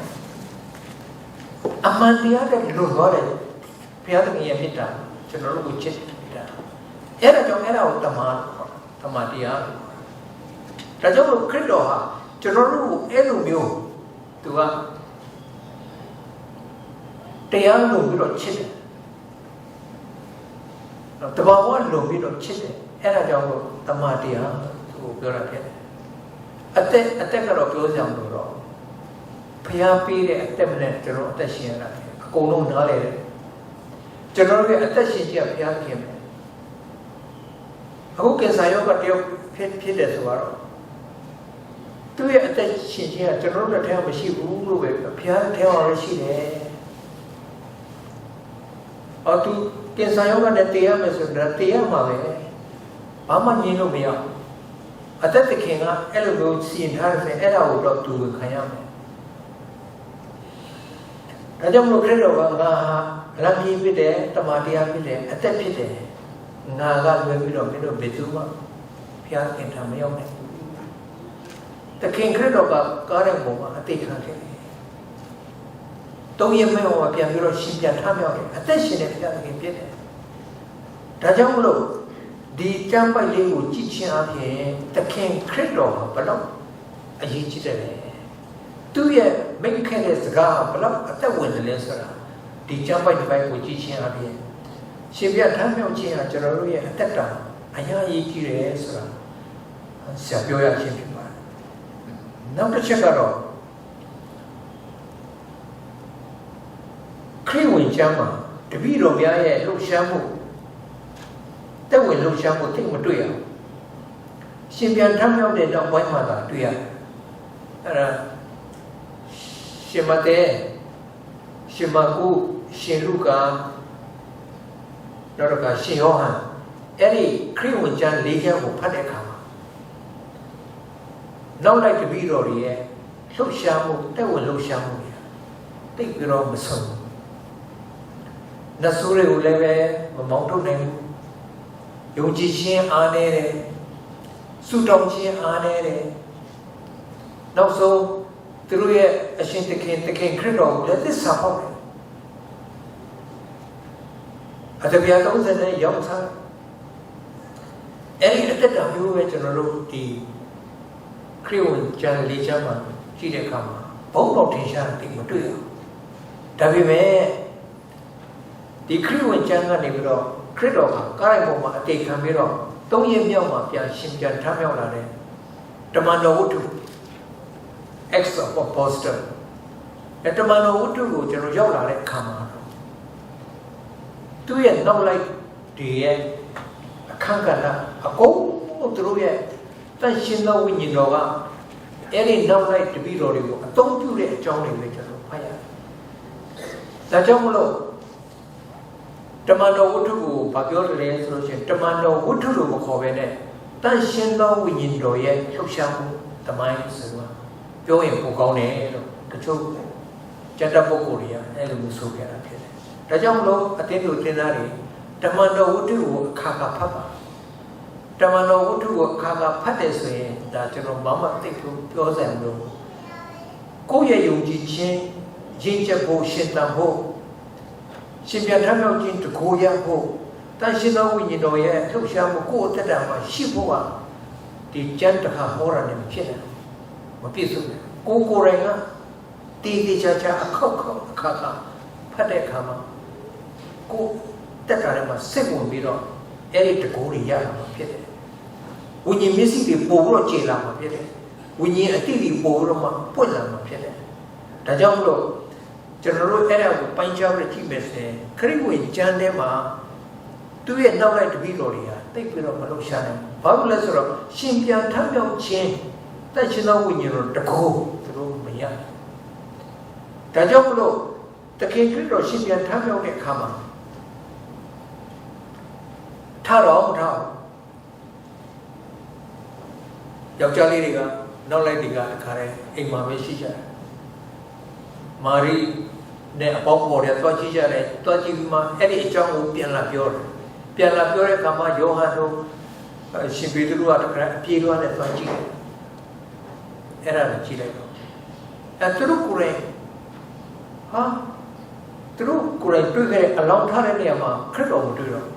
มันเดียร์เด็กรู้ว่าเลยพี่อาจจะมีอะไรต่างจนรู้กุศลเอ็ดจงเอ็ดเอาตมาเดียร์แต่จงรู้คริสต์ฮะจนรู้เอ็ดรู้มิวตัวเดียร์รู้มิวชิดตัวบ้านรู้มิวชิดเอ็ดจงรู้ตมาเดียร์ตัวเกิดอะไรอัตเตก็เราเกิดจากตัวเราพยายามปีเรื่องอัตเตมันเนี่ยจนรู้อัตเตชินอะไรกูนุ่มนั่นเลยจนรู้ว่าอัตเตชินที่พยายามเขียนအခုကင်ဆာယောဂတယောက်ဖြစ်တယ်ဆိုတော့သူ့ရဲ့အသက်ရှင်ခြင်းကကျွန်တော်တို့ထဲမှာမရှိဘူးလို့ပဲဘုရားထဲမှာလည်းရှိတယ်။အော်သူကင်ဆာယောဂနဲ့တည်ရမယ်ဆိုတော့တည်ရမှာပဲ။ဘာမှညင်လို့မရဘူး။အသက်သခင်ကအဲ့လိုမျိုးစီရင်ထားတဲ့အဲ့ဒါကိုတော့သူခံရမယ်။ဒါကြောင့်မလို့ခရစ်တော်ကငါလမ်းကြီးဖြစ်တယ်တမန်တရားဖြစ်တယ်အသက်ဖြစ်တယ်ငါကလွယ်ပြီးတော့မင်းတို့ဘယ်သူမှဘုရားခင်ထံမရောက်နိုင်ဘူး။တခင်ခရစ်တော်ကကားတဲ့ပုံမှာအတိတ်ခံခဲ့တယ်။တုံးရမဲ့ဟောပြန်ပြီးတော့ရှင်းပြထားမြောက်တယ်အသက်ရှင်တဲ့ဘုရားသခင်ဖြစ်တယ်။ဒါကြောင့်မလို့ဒီကျမ်းပိုက်လေးကိုကြည့်ချင်းအပြင်တခင်ခရစ်တော်ကဘလို့အရေးကြီးတယ်။သူ့ရဲ့မိတ်ခဲ့တဲ့စကားဘလို့အသက်ဝင်တယ်လဲဆိုတာဒီကျမ်းပိုက်တစ်ပိုက်ကိုကြည့်ချင်းအပြင်ရှင်ပြထမ်းမြောက်ခြင်းဟာကျွန်တော်တို့ရဲ့အသက်တာအရာကြီးကြီးတယ်ဆိုတာဆရာပြောရခြင်းဖြစ်ပါတယ်။နောက်တစ်ချက်ကတော့ခရစ်ဝင်ကျမ်းမှာတပည့်တော်များရဲ့လှုပ်ရှားမှုတက်ဝင်လှုပ်ရှားမှုသိမတွေ့ရဘူး။ရှင်ပြန်ထမ်းမြောက်တဲ့နောက်ပိုင်းမှာသာတွေ့ရတယ်။အဲ့ဒါရှင်မဿဲရှင်မာကုရှင်လုကာနောက်တစ်ခါရှင်ယောဟန်အဲ့ဒီခရစ်ဝင်ကျမ်း၄ကျမ်းကိုဖတ်တဲ့အခါမှာနောက်လိုက်တပည့်တော်တွေရဲ့လှုပ်ရှားမှုတက်ဝင်လှုပ်ရှားမှုတွေတိတ်ပြီးတော့မဆုံးဘူး။နတ်ဆိုးတွေကိုလည်းပဲမမောင်းထုတ်နိုင်ဘူး။ယုံကြည်ခြင်းအားနည်းတယ်။ဆုတောင်းခြင်းအားနည်းတယ်။နောက်ဆုံးသူတို့ရဲ့အရှင်သခင်ခရစ်တော်ကိုလည်းသစ္စာဖောက်တယ်အတပြား30နဲ့ရောက်စားအဲ့ဒီအတက်တာမျိုးပဲကျွန်တော်တို့ဒီခရစ်ဝင်ကျမ်းလေးချမ်းမှာကြည့်တဲ့အခါမှာဘုံပေါက်ထင်ရှားတယ်မတွေ့ရဘူးဒါပေမဲ့ဒီခရစ်ဝင်ကျမ်းကနေပြီးတော့ခရစ်တော်ကကားရိုက်ပေါ်မှာအတိတ်ခံပြီးတော့၃ရက်မြောက်မှာပြန်ရှင်ပြန်ထမြောက်လာတဲ့တမန်တော်ဝတ္ထု Acts of Apostles အဲ့တမန်တော်ဝတ္ထုကိုကျွန်တော်ရောက်လာတဲ့အခါမှာသူရဲ့နောက်လိုက်ဒီရဲ့အခန့်ကဏ္ဍအကုန်သူတို့ရဲ့တန်ရှင်းသောဝိညာဉ်တော်ကအဲ့ဒီနောက်လိုက်တပည့်တော်တွေကိုအသုံးပြုတဲ့အကြောင်းတွေပဲကျွန်တော်ဖတ်ရတယ်။ဒါကြောင့်မလို့တမန်တော်ဝတ္ထုကိုဘာပြောတယ်လဲဆိုလို့ရှိရင်တမန်တော်ဝတ္ထုလို့မခေါ်ဘဲနဲ့တန်ရှင်းသောဝိညာဉ်တော်ရဲ့လှုပ်ရှားမှုတမိုင်းဆိုတာပြောရင်ပိုကောင်းတယ်လို့တချို့ကျန်တဲ့ပုဂ္ဂိုလ်တွေကအဲ့လိုမျိုးဆိုကြတာဖြစ်တယ်။ဒါကြောင့်မလို့အတင်းတို့တင်သားတွေတမန်တော်ဝတ္ထုကိုအခါခါဖတ်ပါတမန်တော်ဝတ္ထုကိုအခါခါဖတ်တယ်ဆိုရင်ဒါကျွန်တော်ဘာမှသိပြောစရာမလိုဘူးကိုယ့်ရဲ့ယုံကြည်ခြင်းရင့်ကျက်ဖို့ရှင်သန်ဖို့ရှင်ပြန်ထမြောက်ခြင်းတကိုးရဖို့တန်ရှင်းသောဝိညာဉ်တော်ရဲ့လှုပ်ရှားမှုကိုယ့်အသက်တာမှာရှိဖို့ကဒီကျမ်းတစ်ခါဟောတာနဲ့ဖြစ်တယ် mà biết rồi cô này á đi cha không khá phát đại khá mà cô tất cả là mà sẽ muốn biết rồi ấy thì cô đi ra mà biết đấy u nhiên mấy sự thì bố rồi chỉ làm mà biết đấy u nhiên ở thì bố rồi mà bố làm mà biết đấy đã giống rồi cho nó rồi ấy là một bánh trao để chỉ biết thế cái người chân đấy mà tôi也闹来这边罗里啊，对不了，马路下来，包来说了，新疆他们要钱，但是那问题了，这个这个没呀，大家不咯，这看看到新疆他们要来看嘛，他老不他，要家里这个闹来这个看来，一毛没事情，马里那包括的多几家嘞，多几嘛，那里账户变了标了。ပြန်လာပြောတဲ့အခါမှာယောဟန်တို့ရှင်ပေတရုကတခါအပြေးလွှမ်းနဲ့သွားကြည့်တယ်အဲ့ဒါကိုကြည့်လိုက်တော့သူတို့ကိုယ်တိုင်ဟာသူတို့ကိုယ်တိုင်တွေ့ခဲ့တဲ့အလောင်းထားတဲ့နေရာမှာခရစ်တော်ကိုတွေ့တော့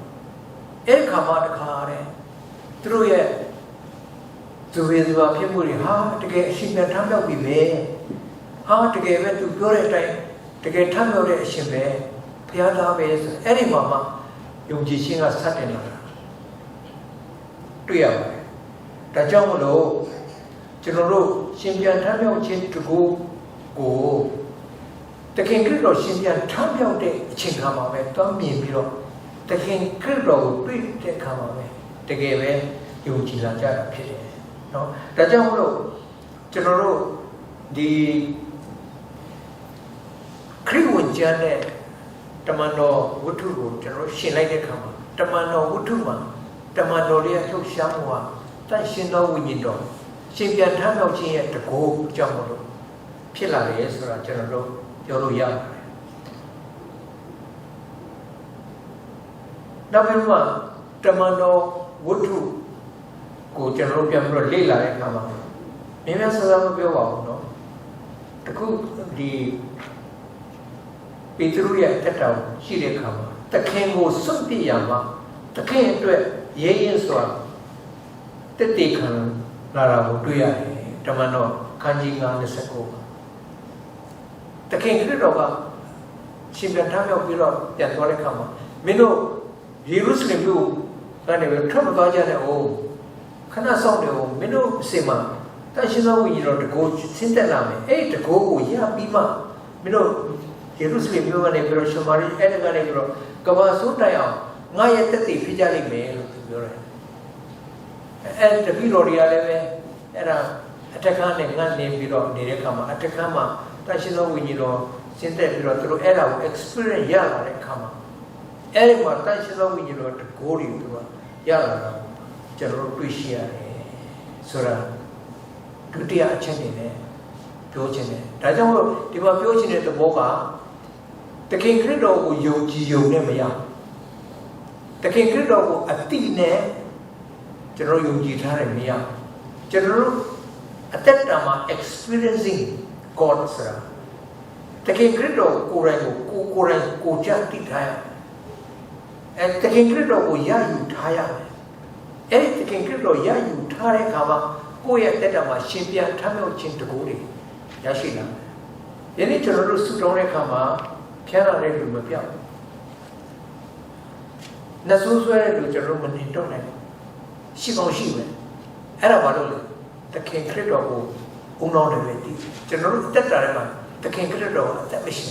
အဲ့ဒီခါမှာတခါတဲ့သူတို့ရဲ့ဇဝေဇဝါဖြစ်မှုတွေဟာတကယ်အရှင်ပြန်ထမ်းမြောက်ပြီပဲဟာတကယ်ပဲသူပြောတဲ့အတိုင်းတကယ်ထမ်းမြောက်တဲ့အရှင်ပဲဘုရားသားပဲဆိုအဲ့ဒီမှာယုံကြည်ခြင်းကစတင်လာတာတွေ့ရပါတယ်ဒါကြောင့်မလို့ကျွန်တော်တို့ရှင်ပြန်ထမ်းမြောက်ခြင်းတကူကိုတခင်ခရစ်တော်ရှင်ပြန်ထမ်းမြောက်တဲ့အချိန်ခါမှာပဲတောင်းမြင်ပြီးတော့တခင်ခရစ်တော်ကိုတွေ့တဲ့အခါမှာပဲတကယ်ပဲယုံကြည်လာကြတာဖြစ်တယ်နော်ဒါကြောင့်မလို့ကျွန်တော်တို့ဒီခရစ်ဝင်ကျမ်းတဲ့တမန်တော်ဝတ္ထုကိုကျွန်တော်ရှင်းလိုက်တဲ့အခါမှာတမန်တော်ဝတ္ထုမှာတမန်တော်ရဲ့လှုပ်ရှားမှုဟာတန်ရှင်းသောဝိညာဉ်တော်ရှင်ပြန်ထမ်းမြောက်ခြင်းရဲ့တကောကြောင့်မလို့ဖြစ်လာတယ်ဆိုတာကျွန်တော်တို့ပြောလို့ရပါတယ်နောက်ပြီးမှတမန်တော်ဝတ္ထုကိုကျွန်တော်တို့ပြန်ပြီးတော့လေ့လာတဲ့အခါမှာမြင်မြန်ဆဆမပြောပါဘူးเนาะတခုဒီပေတရုရဲ့တက်တော်ရှိတဲ့အခါမှာသခင်ကိုစွန့်ပြစ်ရမှာသခင်အတွက်ရဲရင်စွာတက်တေခံလာတာကိုတွေ့ရတယ်တမန်တော်ခန်းကြီး9:29ပါသခင်ခရစ်တော်ကရှင်ပြန်ထမြောက်ပြီးတော့ပြန်သွားတဲ့အခါမှာမင်းတို့ယေရုရှလင်မြို့ကနေပဲထွက်မသွားကြနဲ့ဟုတ်ခဏဆောင်နေအောင်မင်းတို့အစင်မှာတန်ရှင်သောဝိညာဉ်တော်တကောဆင်းသက်လာမယ်အဲ့တကောကိုရပြီးမှမင်းတို့ယေရုရှလင်မြို့ကနေပြီးတော့ရှမာရိအဲ့ဒါကနေပြီးတော့ကဘာဆိုးတိုင်အောင်ငါရဲ့တက်တည်ဖြစ်ကြလိမ့်မယ်လို့ပြောတယ်အဲ့တပည့်တော်တွေကလည်းပဲအဲ့ဒါအထက်ခန်းနဲ့ငတ်နေပြီးတော့နေတဲ့အခါမှာအထက်ခန်းမှာတန်ရှင်သောဝိညာဉ်တော်ဆင်းသက်ပြီးတော့သူတို့အဲ့ဒါကို experience ရလာတဲ့အခါမှာအဲ့ဒီမှာတန်ရှင်သောဝိညာဉ်တော်တကိုးတွေသူကရလာတာကျွန်တော်တို့တွေ့ရှိရတယ်ဆိုတာဒုတိယအချက်အနေနဲ့ပြောချင်တယ်ဒါကြောင့်မို့ဒီမှာပြောချင်တဲ့သဘောကတခင်ခရစ်တော်ကိုယုံကြည်ယုံနဲ့မရတခင်ခရစ်တော်ကိုအတိနဲ့ကျွန်တော်ယုံကြည်ထားတယ်မရကျွန်တော်တို့အသက်တာမှာ experiencing God ဆိုတာတခင်ခရစ်တော်ကိုယ်တိုင်ကိုကြတိထားရအဲတခင်ခရစ်တော်ကိုရယူထားရတယ်အဲ့ဒီတခင်ခရစ်တော်ရယူထားတဲ့အခါမှာကိုယ့်ရဲ့တက်တာမှာရှင်ပြန်ထမ်းမြောက်ခြင်းတကူတွေရရှိလာတယ်ယနေ့ကျွန်တော်တို့ဆုတောင်းတဲ့အခါမှာဖျားလာတဲ့လူမပြောက်နှဆိုးဆွဲတဲ့လူကျွန်တော်မနေတော့နိုင်ရှိကောင်းရှိမယ်အဲ့ဒါဘာလို့လဲတခင်ခရစ်တော်ကိုဦးနှောင်းတယ်ပဲဒီကျွန်တော်တို့တက်တာထဲမှာတခင်ခရစ်တော်အသက်မရှိ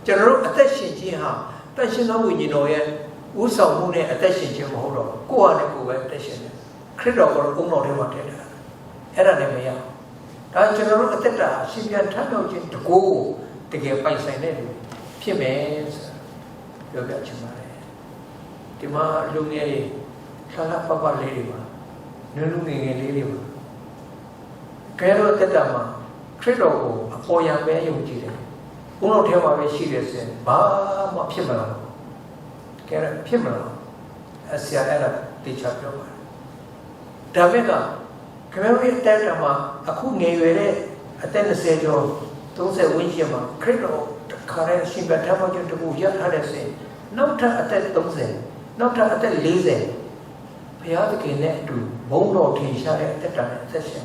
ကျွန်တော်တို့အသက်ရှင်ခြင်းဟာတန်ရှင်သောဝိညာဉ်တော်ရဲ့ဥဆောင်မှုနဲ့အသက်ရှင်ခြင်းမဟုတ်တော့ကိုယ့်ဟာနဲ့ကိုယ်ပဲအသက်ရှင်တယ်ခရစ်တော်ကတော့ဦးနှောင်းထဲမှာထည့်တာအဲ့ဒါနဲ့မရဒါကျွန်တော်တို့အသက်တာရှင်ပြန်ထမ်းမြောက်ခြင်းတကူကိုတကယ်ပိုင်ဆိုင်တဲ့လူဖြစ်မယ်ဆိုတာပြောပြချင်ပါတယ်ဒီမှာလူငယ်တွေဆလာပပလေးတွေပါနုနုငယ်ငယ်လေးတွေပါကဲတော့တက်တာမှာခရစ်တော်ကိုအပေါ်ယံပဲယုံကြည်တယ်ဘုန်းတော်ထဲမှာပဲရှိတယ်ဆိုရင်ဘာမှဖြစ်မလာဘူးကဲဖြစ်မလာအစရအဲ့ဒါတေချာပြောပါတယ်ဒါပေမဲ့ခမရတဲ့တက်တာမှာအခုငယ်ရွယ်တဲ့အသက်20ကျော်30ဝန်းကျင်မှာခရစ်တော်ခါရဲရှင်ဘတ်ထားမှကျတူရထားတဲ့ဆိုရင်နောက်ထပ်အသက်30နောက်ထပ်အသက်40ဘုရားသခင်နဲ့အတူဘုန်းတော်ထင်ရှားတဲ့အသက်တာနဲ့ဆက်ရှင်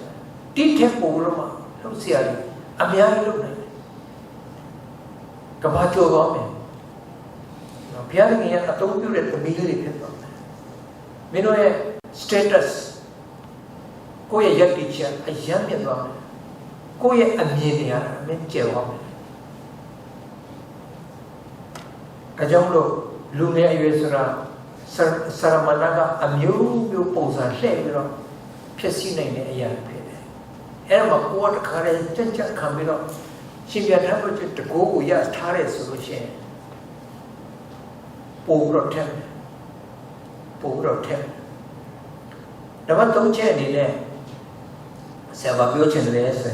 တိထက်ပိုလို့မှ lúc xia đi âm nhái lúc này cả ba chùa có mình phía bên kia là tôi biết được từ Mỹ đi hết rồi mình nói status cô ấy nhận đi chưa ai dám nhận rồi cô ấy âm nhái này mình chịu không cái trong lúc lúc này ai biết ra Saramana âm nhớ biểu bổ ra sẽ rồi phía xin này này ai em mà cô đã khai ra chân chân khám rồi xin biết rằng tôi chỉ cố của nhà thà để xử lý bổ rồi thêm đó mà tôi chơi này nè sẽ vào biểu trình này sẽ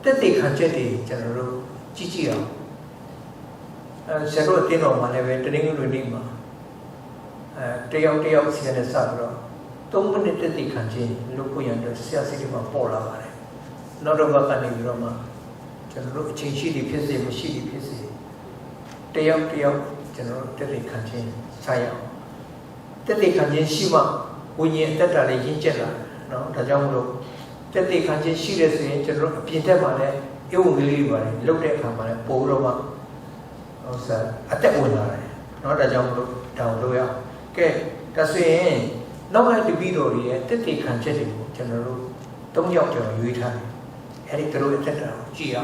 tất cả các chuyện thì cho nó chỉ sẽ rồi tiền nào mà này về training rồi đi mà trial sẽ là sao rồi tôi muốn tất cả các chuyện lúc cô nhận được sẽ mà bỏ ra vậy nó đâu có cái gì đâu mà cho nó chính trị đi phía dưới, một sĩ đi phía dưới, trial cho nó tất cả các chuyện sai nhau, tất cả các chuyện xí mà, bây giờ tất cả là những chuyện là nó đã trong lúc tất cả các chuyện xí là gì cho nó biến thành mà này yêu người vậy, lúc đấy làm mà này bố đâu mà, nó sẽ tất ổn lại, nó đã trong lúc đầu rồi à, cái cái chuyện nó cái video này tất cả các chuyện cho nó tổng nhau cho nó vui thay. Hari terus etc. Cia,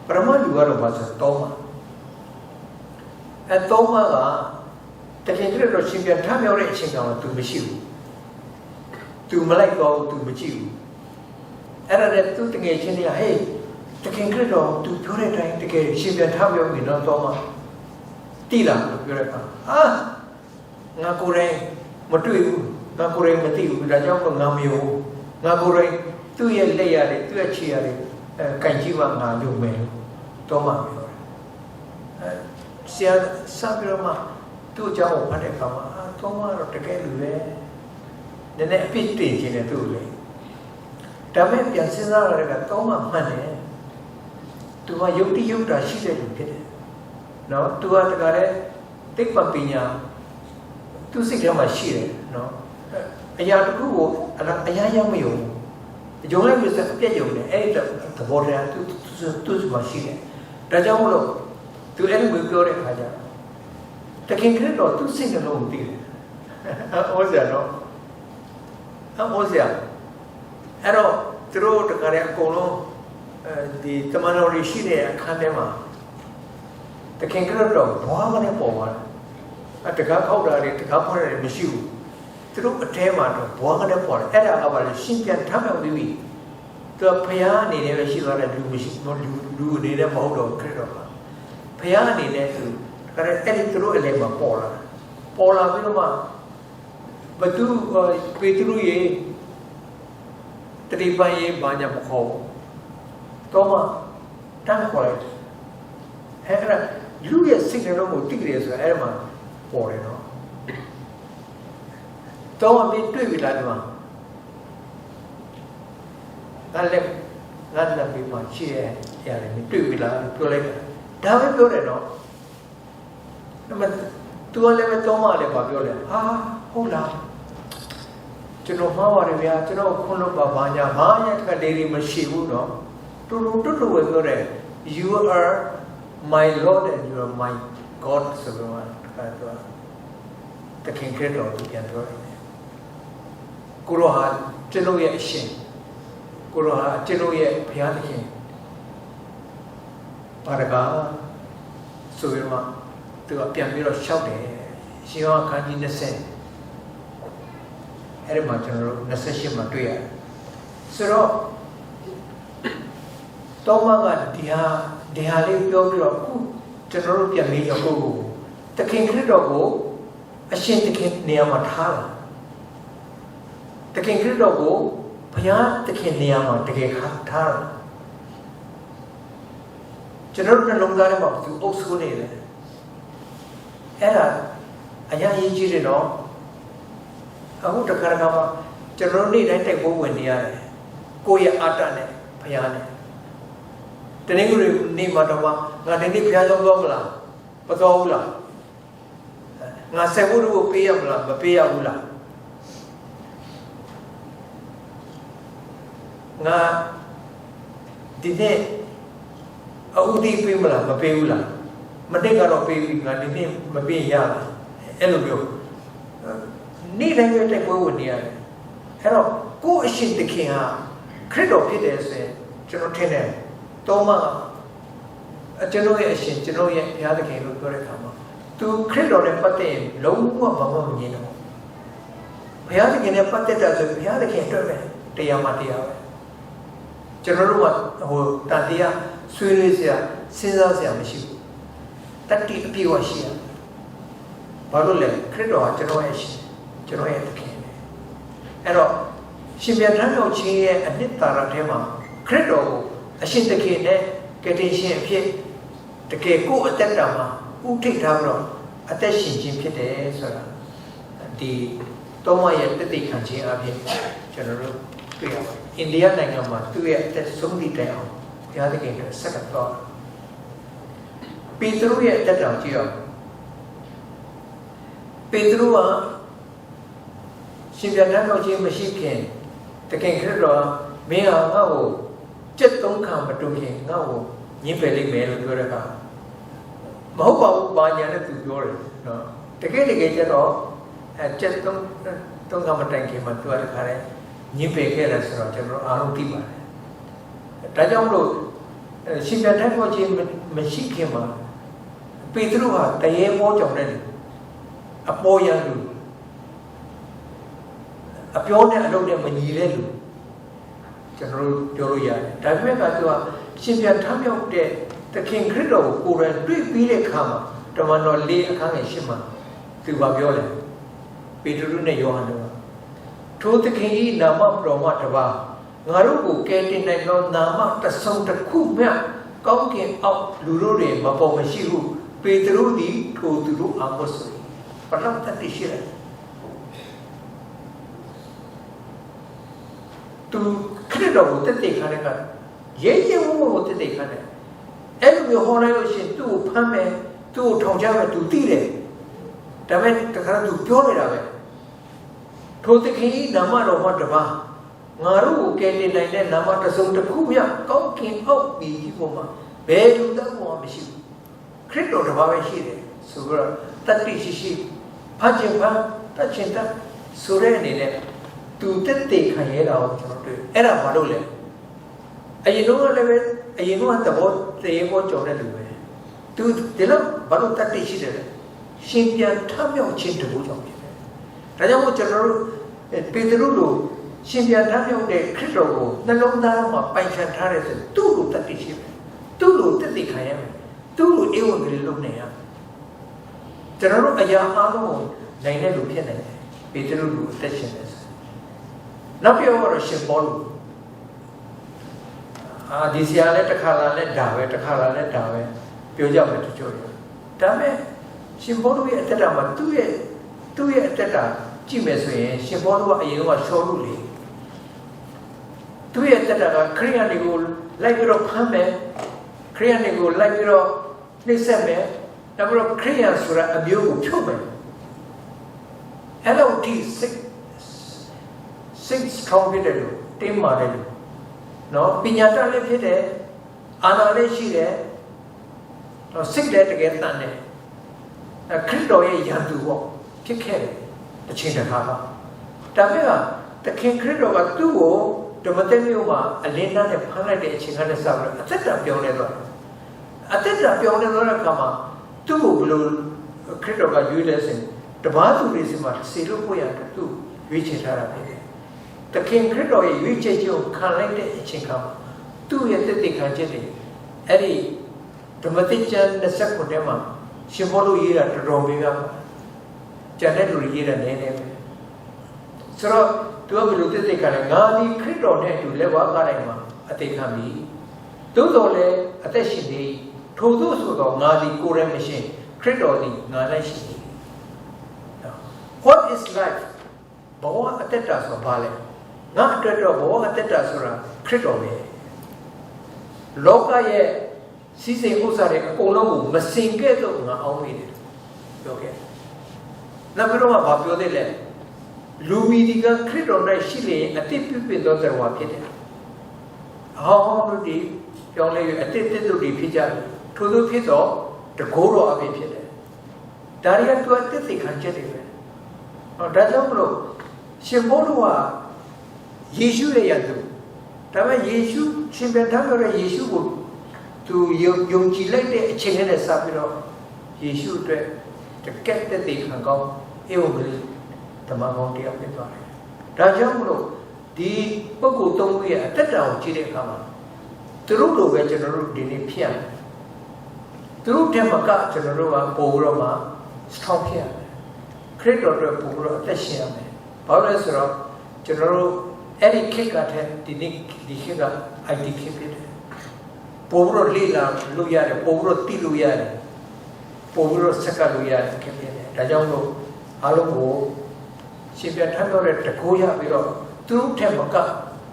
perempuan juga ada bahasa toma. Toma lah, tapi kita kalau simpan kami orang simpan tu mesti, tu malai kau tu mesti. Ada tu tengah sini hey, tapi kita kalau tu pure dah, tapi simpan kami orang ini toma, tidak pure kan. Ngaku orang mati, ngaku orang mati, dah jauh ngamiu, ngaku orang tu yang leyari, tu yang ciari, kaji wang ngalu melu, toma melu. Siapa sahaja mah tu jauh pada kamu, toma rotekai luwe, nenek piti cina tu luwe. Tapi yang senar mereka toma mana, tu mah yukti dah sih kita. No, tu ada kare tik papinya, tu sih dia masih, no. Ayah tu anak ayah yang mayu. Dùng lại bây giờ biết dùng này, ấy là thằng bố ra tôi mà xin này, đã cho ông rồi, tôi em mớiပြောđấy phải chưa? Ta kinh cái đó tôi xin là lòng tin, ôi giờ nó, ôi giờ, ấy đó, tôi được cái này cô nó, đi tầm nào đi xin này khăn đấy mà, ta kinh cái đó bỏ cái này bỏ vào, tất cả khâu ra đi, tất cả khâu ra đi mới siêu. Terus tema tu, buang ada pol. Ada awal simpan kami bibi. Tu payah ni ni mesti ada dulu ni dia mau dong kerja. Payah ni ni tu, kerana terus elemen pola tu mah. Betul ye terima ye banyak kau. Tu mah tak kau. Kerana dulu ye signal tu tiga dia so, mah pol no. Tahu ambil tu bila tu mah, ngalem bima cie, ya ni tu bila tu lagi, dah apa boleh no? Nama tu lagi tu mah lagi apa boleh? Hola, cuma mawar dia, cuma kono banyak kan diri masih no, tu boleh. You are my Lord and you are my God sebelum kata, tak kengkret tu yang tu. Kuroha ceno ye shin, kuroha ceno ye piyanikin. Paraga, subirma, tu apian biro shaude, siapa kanji nese, ere macam nese siapa tu ya. So, toma kan dia le pio ku, ceno pian biro ku, takin krido ku, asin takin niamat hal. Takin krido ku, payah takin niamat takin hal. Cenderung dan longgar yang waktu osu ni le, era ayah hiji le no, aku dekar kama cenderung ni dah tak bawa dia le, koi ada le, payah le. Teningu ni macam ngah ni payah jauh lah, betul lah. Ngah seburu payah lah, payah lah. Ngah ဒီနေ့အူဒီပေးမလားမပေးဘူးလားမနေ့ကတော့ပေးပြီးငါဒီနေ့မပေးရလားအဲ့လိုမျိုးနေ့တိုင်းပဲတိုက်ပွဲဝင်နေရတယ်အဲ့တော့ကိုယ့်အရှင်သခင်ဟာခရစ်တော်ဖြစ်တယ်ဆိုရင်ကျွန်တော်ထင်တယ်တော်မှကျွန်တော်ရဲ့အရှင်ကျွန်တော်ရဲ့ဘုရားသခင်လို့ပြောတဲ့အခါမှာသူခရစ်တော်နဲ့ပတ်သက်ရင်လုံးဝဘာမှမမြင်တော့ဘုရားသခင်နဲ့ပတ်သက်တာဆိုဘုရားသခင်အတွက်ပဲတရားမှတရားပဲကျွန်တော်တို့ကဟိုတန်တရားဆွေးနွေးစရာစဉ်းစားစရာမရှိဘူးတတိအပြည့်အဝရှိရဘာလို့လဲခရစ်တော်ကကျွန်တော်ရဲ့ရှင်ကျွန်တော်ရဲ့သခင်အဲ့တော့ရှင်ပြန်ထမ်းတော်ခြင်းရဲ့အနှစ်သာရထဲမှာခရစ်တော်ကိုအရှင်သခင်နဲ့ကယ်တင်ရှင်အဖြစ်တကယ်ကိုယ်အသက်တာမှာဥထိတ်ထားပြီးတော့အသက်ရှင်ခြင်းဖြစ်တယ်ဆိုတာဒီတောမရဲ့တသိခံခြင်းအဖြစ်ကျွန်တော်တို့တွေ့ရပါတယ်အိန္ဒိယနိုင်ငံမှာသူ့ရဲ့အသက်ဆုံးသည့်တိုင်အောင်ဘုရားသခင်ကဆက်တော့ပေတရုရဲ့အသက်တော်ကြည့်အောင်ပေတရုကရှင်ပြန်ထမ်းတော်ခြင်းမရှိခင်တကယ်ခရစ်တော်မင်းဟာငါ့ကိုကျက်သုံးခံမတွင်ခင်ငါ့ကိုညှင်းပယ်လိမ့်မယ်လို့ပြောတဲ့အခါမဟုတ်ပါဘူးဘာညာနဲ့သူပြောတယ်နော်တကယ်ကျတော့ကျက်သုံးခံမတိုင်ခင်မှာပြောတဲ့ခါလဲညှင်းပယ်ခဲ့တယ်ဆိုတော့ကျွန်တော်အားလုံးသိပါတယ်ဒါကြောင့်မလို့ရှင်ပြန်ထမ်းတော်ခြင်းမရှိခင်မှာပေတရုဟာတရေပေါ်ကြောင်တဲ့အပေါ်ရလူအပြောနဲ့အလုပ်နဲ့မညီတဲ့လူကျွန်တော်တို့ပြောလို့ရတယ်ဒါပေမဲ့ကသူကရှင်ပြန်ထမြောက်တဲ့သခင်ခရစ်တော်ကိုကိုယ်တိုင်တွေ့ပြီးတဲ့အခါမှာတမန်တော်၄အခန်းငယ်၈မှာသူကပြောတယ်ပေတရုနဲ့ယောဟန်တို့ထိုသခင်၏နာမတော်မှတပါးငါတို့ကိုကယ်တင်နိုင်သောနာမတစ်စုံတစ်ခုမျှကောင်းကင်အောက်လူတို့တွေမပေါ်မရှိဘူးပေတရုသည်ထိုသူတို့အားမဆိုဘလောက်တတိရှိတယ်သူခရစ်တော်ကိုတည်ခါတဲ့ကရဲရဲဝံ့ဝံ့ကိုတည်ခါတဲ့အဲ့လိုမျိုးဟောလိုက်လို့ရှိရင်သူ့ကိုဖမ်းမယ်သူ့ကိုထောင်ချမယ်သူသိတယ်ဒါပေမဲ့တခါတော့သူပြောနေတာပဲထိုသခင်၏နာမတော်မှတပါးငါတို့ကိုကယ်တင်နိုင်တဲ့နာမတစ်စုံတစ်ခုမျှကောင်းကင်အောက်ပြည်ကြီးပေါ်မှာဘယ်သူမှမရှိဘူးခရစ်တော်တပါးပဲရှိတယ်ဆိုတော့တတိရှိဖတ်ခြင်းဖတ်တတ်ခြင်းတတ်ဆိုတဲ့အနေနဲ့သူတက်တဲ့ခံရတာကိုကျွန်တော်တွေ့အဲ့ဒါဘာလို့လဲအရင်တော့လည်းပဲအရင်တော့သဘောတရားပေါ်ကြော်တဲ့လူပဲသူဒီလိုဘာလို့တတ်သိရှိတယ်လဲရှင်ပြန်ထမြောက်ခြင်းတကူကြောင့်ဖြစ်တယ်ဒါကြောင့်မို့ကျွန်တော်တို့ပေတရုလိုရှင်ပြန်ထမြောက်တဲ့ခရစ်တော်ကိုနှလုံးသားမှာပိုင်ခြံထားတဲ့ဆိုသူ့လိုတတ်သိရှိမယ်သူ့လိုတက်သိခံရမယ်သူ့လိုဧဝံဂေလိလုပ်နေရကျွန်တော်တို့အရာအားလုံးကိုနိုင်တဲ့လူဖြစ်နေတယ်ပေတရုလိုအသက်ရှင်တယ်နောက်ပြောတော့ရှင်ပေါလုဒီဆရာလည်းတစ်ခါလာလဲဒါပဲတစ်ခါလာလဲဒါပဲပြောကြမယ်တချို့ဒါပေမဲ့ရှင်ပေါလုရဲ့အတ္တမှာသူ့ရဲ့အတ္တကြည့်မယ်ဆိုရင်ရှင်ပေါလုကအရင်ကရှောလူလေသူ့ရဲ့အတ္တကခရိယန်တွေကိုလိုက်ပြီးတော့ဖမ်းမယ်ခရိယန်တွေကိုလိုက်ပြီးတော့နှိမ့်ဆက်မယ်နောက်ပြီးတော့ခရိယန်ဆိုတာအမျိုးကိုဖြုတ်မယ်အဲ့လိုဒီစိတ်ကောင်းဖြစ်တယ်လို့တင်းမာတယ်လို့နော်ပညာတတ်လည်းဖြစ်တယ်အာဏာလည်းရှိတယ်နော်စိတ်လည်းတကယ်တန်တယ်ခရစ်တော်ရဲ့ယံသူပေါ့ဖြစ်ခဲ့တယ်အချိန်တစ်ခါကဒါပေမဲ့တခင်ခရစ်တော်ကသူ့ကိုဓမ္မသစ်မြို့မှာအလင်းနဲ့ဖမ်းလိုက်တဲ့အချိန်ကလည်းစပြီးအသက်တာပြောင်းလဲသွားတယ်အသက်တာပြောင်းလဲသွားတဲ့အခါမှာသူ့ကိုဘယ်လိုခရစ်တော်ကရွေးလဲဆိုရင်တပါးသူတွေစီမှာစေလို့ပို့ရတယ်သူ့ရွေးချယ်ထားတာဖြစ်တယ်တခင်ခရစ်တော်ရဲ့ရွေးချယ်ခြင်းကိုခံလိုက်တဲ့အချိန်ကသူ့ရဲ့တည်ခံချက်တွေအဲ့ဒီဓမ္မသစ်ကျမ်း29ထဲမှာရှင်ဘောလို့ရေးတာတော်တော်များများကျန်တဲ့လူတွေရေးတာနည်းနည်းပဲဆိုတော့သူကဘယ်လိုတည်ခံလဲငါဒီခရစ်တော်နဲ့အတူလက်ဝါးကားတိုင်းမှာအသေးခံပြီသို့တော်လည်းအသက်ရှင်နေထို့သောဆိုတော့ငါဒီကိုယ်ရမရှင်ခရစ်တော်ဒီငါလည်းရှိနေ What is life ဘဝအသက်တာဆိုဘာလဲငါအတွက်တော့ဘဝအသက်တာဆိုတာခရစ်တော်ပဲလောကရဲ့စီစဉ်ဥစ္စာတွေအကုန်လုံးကိုမစင်ကဲ့သို့ငါအောင်းမိတယ်ပြောခဲ့နောက်ပြီးတော့ဘာပြောသေးလဲလူမီဒီကခရစ်တော်၌ရှိလေအတိတ်ပြည့်သောတရားဖြစ်တယ်ဟောတို့ဒီ ပြောင်းလဲ၍အတိတ်တစ်တို့တွေဖြစ်ကြတယ်ထို့သောဖြစ်သောတကိုးတော်အဖြစ်ဖြစ်တယ်ဒါတွေကသူအတိတ်ခံချက်တွေပဲဒါကြောင့်မလို့ရှင်ဘုရားကယေရှုရဲ့ရသူဒါပေမဲ့ယေရှုရှင်ပြန်ထားပြောတဲ့ယေရှုကိုသူယုံကြည်လိုက်တဲ့အချိန်နဲ့စပြီးတော့ယေရှုအတွက်တကယ့်တည်ခံကောင်းဧဝံဂေလိဓမ္မကောင်းတရားဖြစ်သွားတယ်ဒါကြောင့်မလို့ဒီပုဂ္ဂိုလ်သုံးခုရဲ့အတ္တကိုကြည့်တဲ့အခါမှာသူတို့လိုပဲကျွန်တော်တို့ဒီနေ့ဖြစ်ရတယ်သူတို့တည်းမကကျွန်တော်တို့ကပို့ပြီးတော့မှဆောင်းဖြစ်ရတယ်ခရစ်တော်အတွက်ပို့ပြီးတော့အသက်ရှင်ရမယ်ဘာလို့လဲဆိုတော့ကျွန်တော်တို့အဲ့ဒီခေတ်ကတည်းကဒီခေတ်က IT ခေတ်ဖြစ်တယ်ပို့ပြီးတော့လေ့လာလို့ရတယ်ပို့ပြီးတော့သိလို့ရတယ်ပို့ပြီးတော့စက္ကလို့ရတယ်ခေတ်ဖြစ်တယ်ဒါကြောင့်လို့အားလုံးကိုရှင်ပြထမ်းပြောတဲ့တကိုးရပြီးတော့သူတို့ထက်မကဘု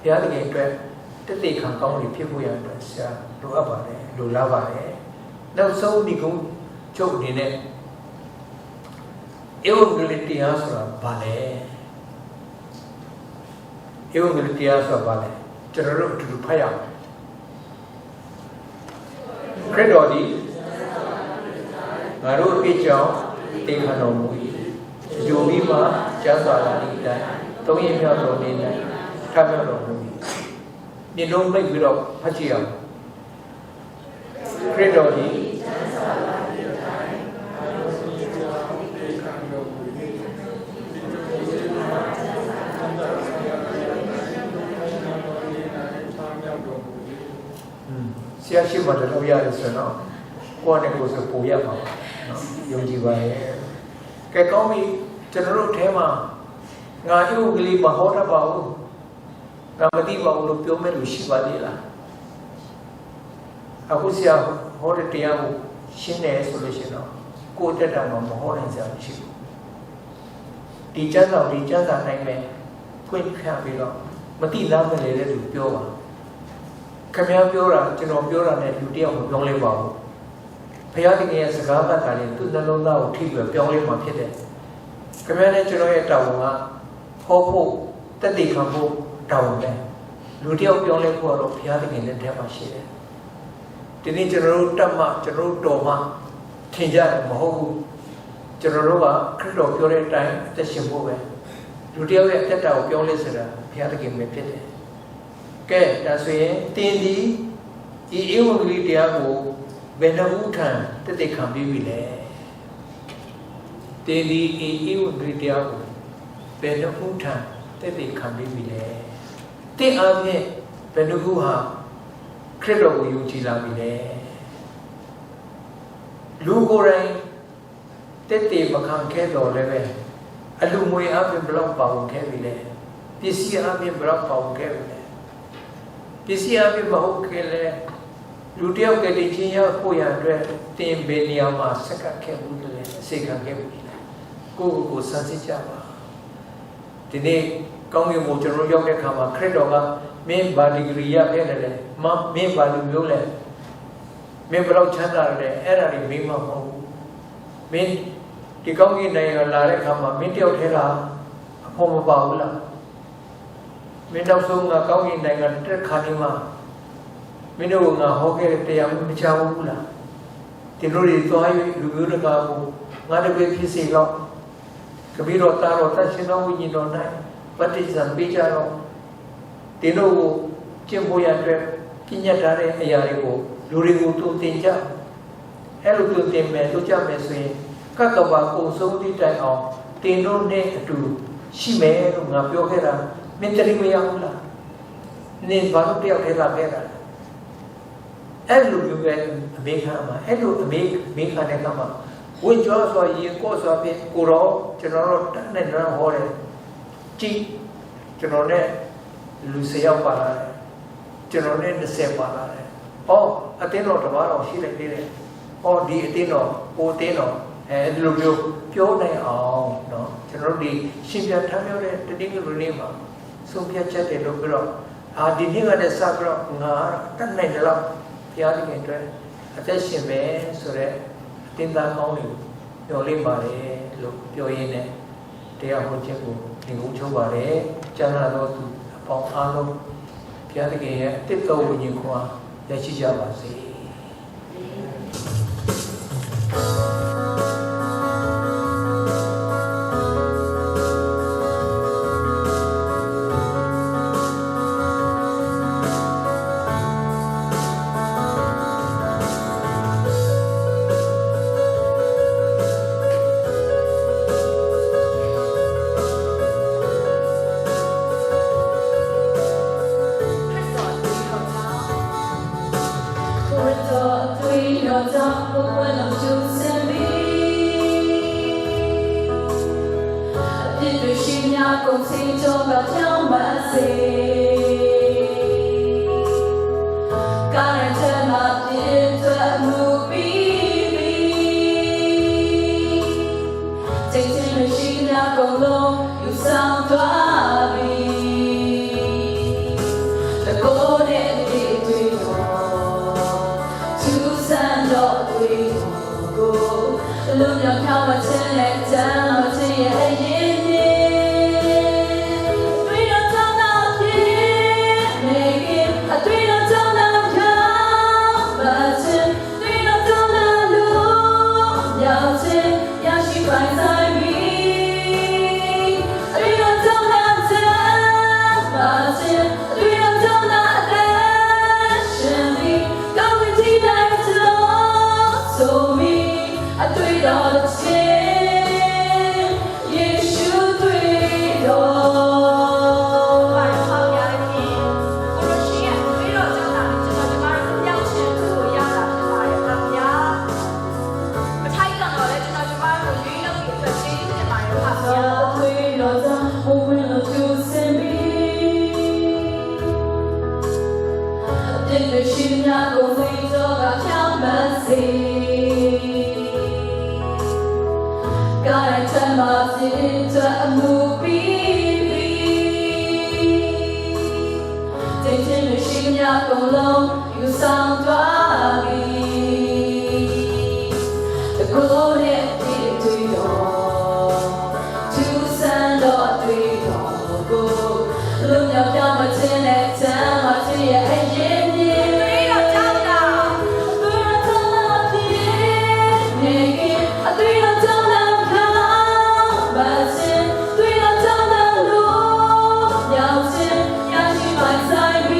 ရားသခင်အတွက်တည်ခံကောင်းတွေဖြစ်ဖို့ရတဲ့ဆရာလိုအပ်ပါတယ်လိုလားပါတယ်နောက်ဆုံးဒီကုန်းချုပ်အနေနဲ့ဧဝံဂေလိတရားဆိုတာဘာလဲဧဝံဂေလိတရားဆိုတာဘာလဲကျွန်တော်တို့အတူတူဖတ်ရအောင်ခရစ်တော်ဒီငါတို့အပြစ်ကြောင့်တည်ခံတော်မူ၏ယုံပြီးမှကျမ်းစာလာတဲ့အတိုင်းသုံးရမြောက်တော်နေ၌ထပ်မြောက်တော်မူ၏ဒီလုံးမိတ်ပြီးတော့ဖတ်ကြည့်အောင်ခရစ်တော်ဒီဆရာရှိမှလည်းလုပ်ရတယ်ဆိုတော့ကိုယ်နဲ့ကိုယ်ဆိုပို့ရမှာနော်ယုံကြည်ပါရဲ့ကဲကောင်းပြီကျွန်တော်တို့အဲမှာငါရုပ်ကလေးမဟောတတ်ပါဘူးငါမသိပါဘူးလို့ပြောမဲ့လို့ရှိပါသေးလားအခုဆရာဟောတဲ့တရားကိုရှင်းတယ်ဆိုလို့ရှိရင်တော့ကိုယ်တက်တာမှမဟောနိုင်ကြဘူးရှိဘူးဒီကျမ်းစာနိုင်မယ်ဖွင့်ပြပြီးတော့မသိလားမလဲတဲ့သူပြောပါခင်ဗျားပြောတာကျွန်တော်ပြောတာနဲ့လူတယောက်မပြောလဲပါဘူးဘုရားသခင်ရဲ့စကားပတ်တာလေးသူ့နှလုံးသားကိုထိပြီးပြောင်းလဲမှဖြစ်တယ်ခင်ဗျားနဲ့ကျွန်တော်ရဲ့တာဝန်ကဟောဖို့တည်ခံဖို့တာဝန်ပဲလူတယောက်ပြောင်းလဲဖို့တော့ဘုရားသခင်လက်ထဲမှာရှိတယ်ဒီနေ့ကျွန်တော်တို့တတ်မှကျွန်တော်တို့တော်မှထင်ကြတယ်မဟုတ်ဘူးကျွန်တော်တို့ကခရစ်တော်ပြောတဲ့အတိုင်းအသက်ရှင်ဖို့ပဲလူတယောက်ရဲ့အသက်တာကိုပြောင်းလဲစေတာဘုရားသခင်ပဲဖြစ်တယ်ကဲဒါဆိုရင်တင်းဒီဒီဧဝံဂေလိတရားကိုဘယ်နှဦးထံတည်ခံပြီးပြီလဲတင်းဒီဧဝံဂေလိတရားကိုဘယ်နှဦးထံတည်ခံပြီးပြီလဲတင်းအားဖြင့်ဘယ်နှခုဟာခရစ်တော်ကိုယုံကြည်လာပြီလဲလူကိုယ်တိုင်တည်မခံခဲ့တော်လည်းပဲအလူငွေအပြင်ဘလောက်ပါဝင်ခဲ့ပြီလဲပစ္စည်းအပြင်ဘလောက်ပါဝင်ခဲ့ပြီလဲပစ္စည်းအပြင်မဟုတ်ခဲ့လဲလူတယောက်ကတည်းချင်းရောက်ဖို့ရအတွက်တင်ဘယ်နေရာမှာစက္ကခဲ့ဘူးလဲအစိခံခဲ့ဘူးလဲကိုစမ်းစစ်ကြပါဒီနေ့ကောင်းကင်ဘုံကျွန်တော်ရောက်တဲ့ခါမှာခရစ်တော်ကမင်းဘာဒီဂရီရခဲ့တယ်မင်းဘာလူမျိုးလဲမင်းဘယ်တော့ချမ်းသာတယ်အဲ့ဒါတွေမင်းမဟုတ်ဘူးမင်းဒီကောင်းကင်နိုင်ငံလာတဲ့ခါမှာမင်းတယောက်ထဲကအဖို့မပါဘူးလားမင်းနောက်ဆုံးကကောင်းကင်နိုင်ငံတက်ခါနေမှာမင်းတို့ကငါဟောခဲ့တဲ့တရားမချဘူးလားဒီလိုတွေသွား၍လူမျိုးတကာကိုငါတပည့်ဖြစ်စေတော့ကပီတော်တာတော်တတ်ရှင်တော်ဝိညာဉ်တော်၌ပဋိစ္စံပေးကြတော့ဒီလိုကိုကျင့်ဖို့ရအတွက်ပြညတ်ထားတဲ့အရာတွေကိုလူတွေကိုသူသင်ကြအဲ့လိုသူသင်မယ်လုပ်ကြမယ်ဆိုရင်ကကဘာကိုဆုံးသည့်တိုင်အောင်တင်တို့နဲ့အတူရှိမယ်လို့ငါပြောခဲ့တာမင်းတတိမရဘူးလားနင်ဘာလို့တယောက်ထဲလာခဲ့တာအဲ့လိုမျိုးပဲအမေခံမှာအဲ့လိုအမေခံတဲ့ကမှာဝင်ကြောဆိုရင်ကိုဆိုပြီးကိုတော့ကျွန်တော်တို့တန်းနဲ့တော့ဟောတယ်ကြည့်ကျွန်တော်နဲ့လူ၁၀ယောက်ပါလာတယ်ကျွန်တော်နဲ့20ပါလာတယ်။အော်အတင်းတော်တစ်ပါးတော်ရှိလိုက်သေးတယ်။အော်ဒီအတင်းတော်ကိုတင်းတော်အဲဒီလိုမျိုးပြောနိုင်အောင်နော်ကျွန်တော်တို့ဒီရှင်ပြထမ်းပြောတဲ့တတိယလူလေးမှာဆုံးဖြတ်ချက်တွေလုပ်ပြီးတော့ဒီနေ့ကလည်းစပြီးတော့ငါတတ်နိုင်တယ်လို့ဘုရားသခင်အတွက်အသက်ရှင်ပဲဆိုတော့အတင်းသားကောင်းတွေပြောလေးပါလေလို့ပြောရင်းနဲ့တရားဟောချက်ကိုသင်္ကုန်းချုပ်ပါလေကျမ်းစာတော်သူအပေါင်းအားလုံးဘုရားသခင်ရဲ့တစ်တော်ဝိညာဉ်ခွာ လက်ရှိကြပါစေ共心中高挑满心，感人这么变得无比比，真情的心呀共同有上大比，的过年的对头，就算到对头，路上看我真来真我真也。共同有上大比，过年的对头，就算到对头，路要飘过真来真我真也爱眼睛，对了真的，对了真的偏眼，对了真的靠把心，对了真的路要钱要去买菜米。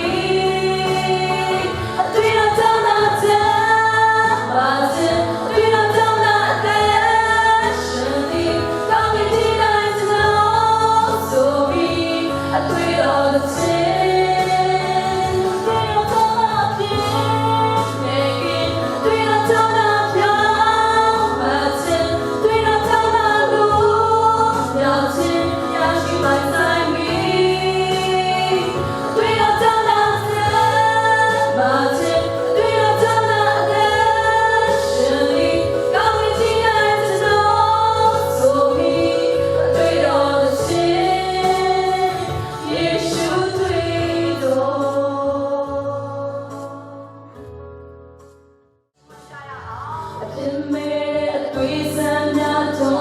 对三家中。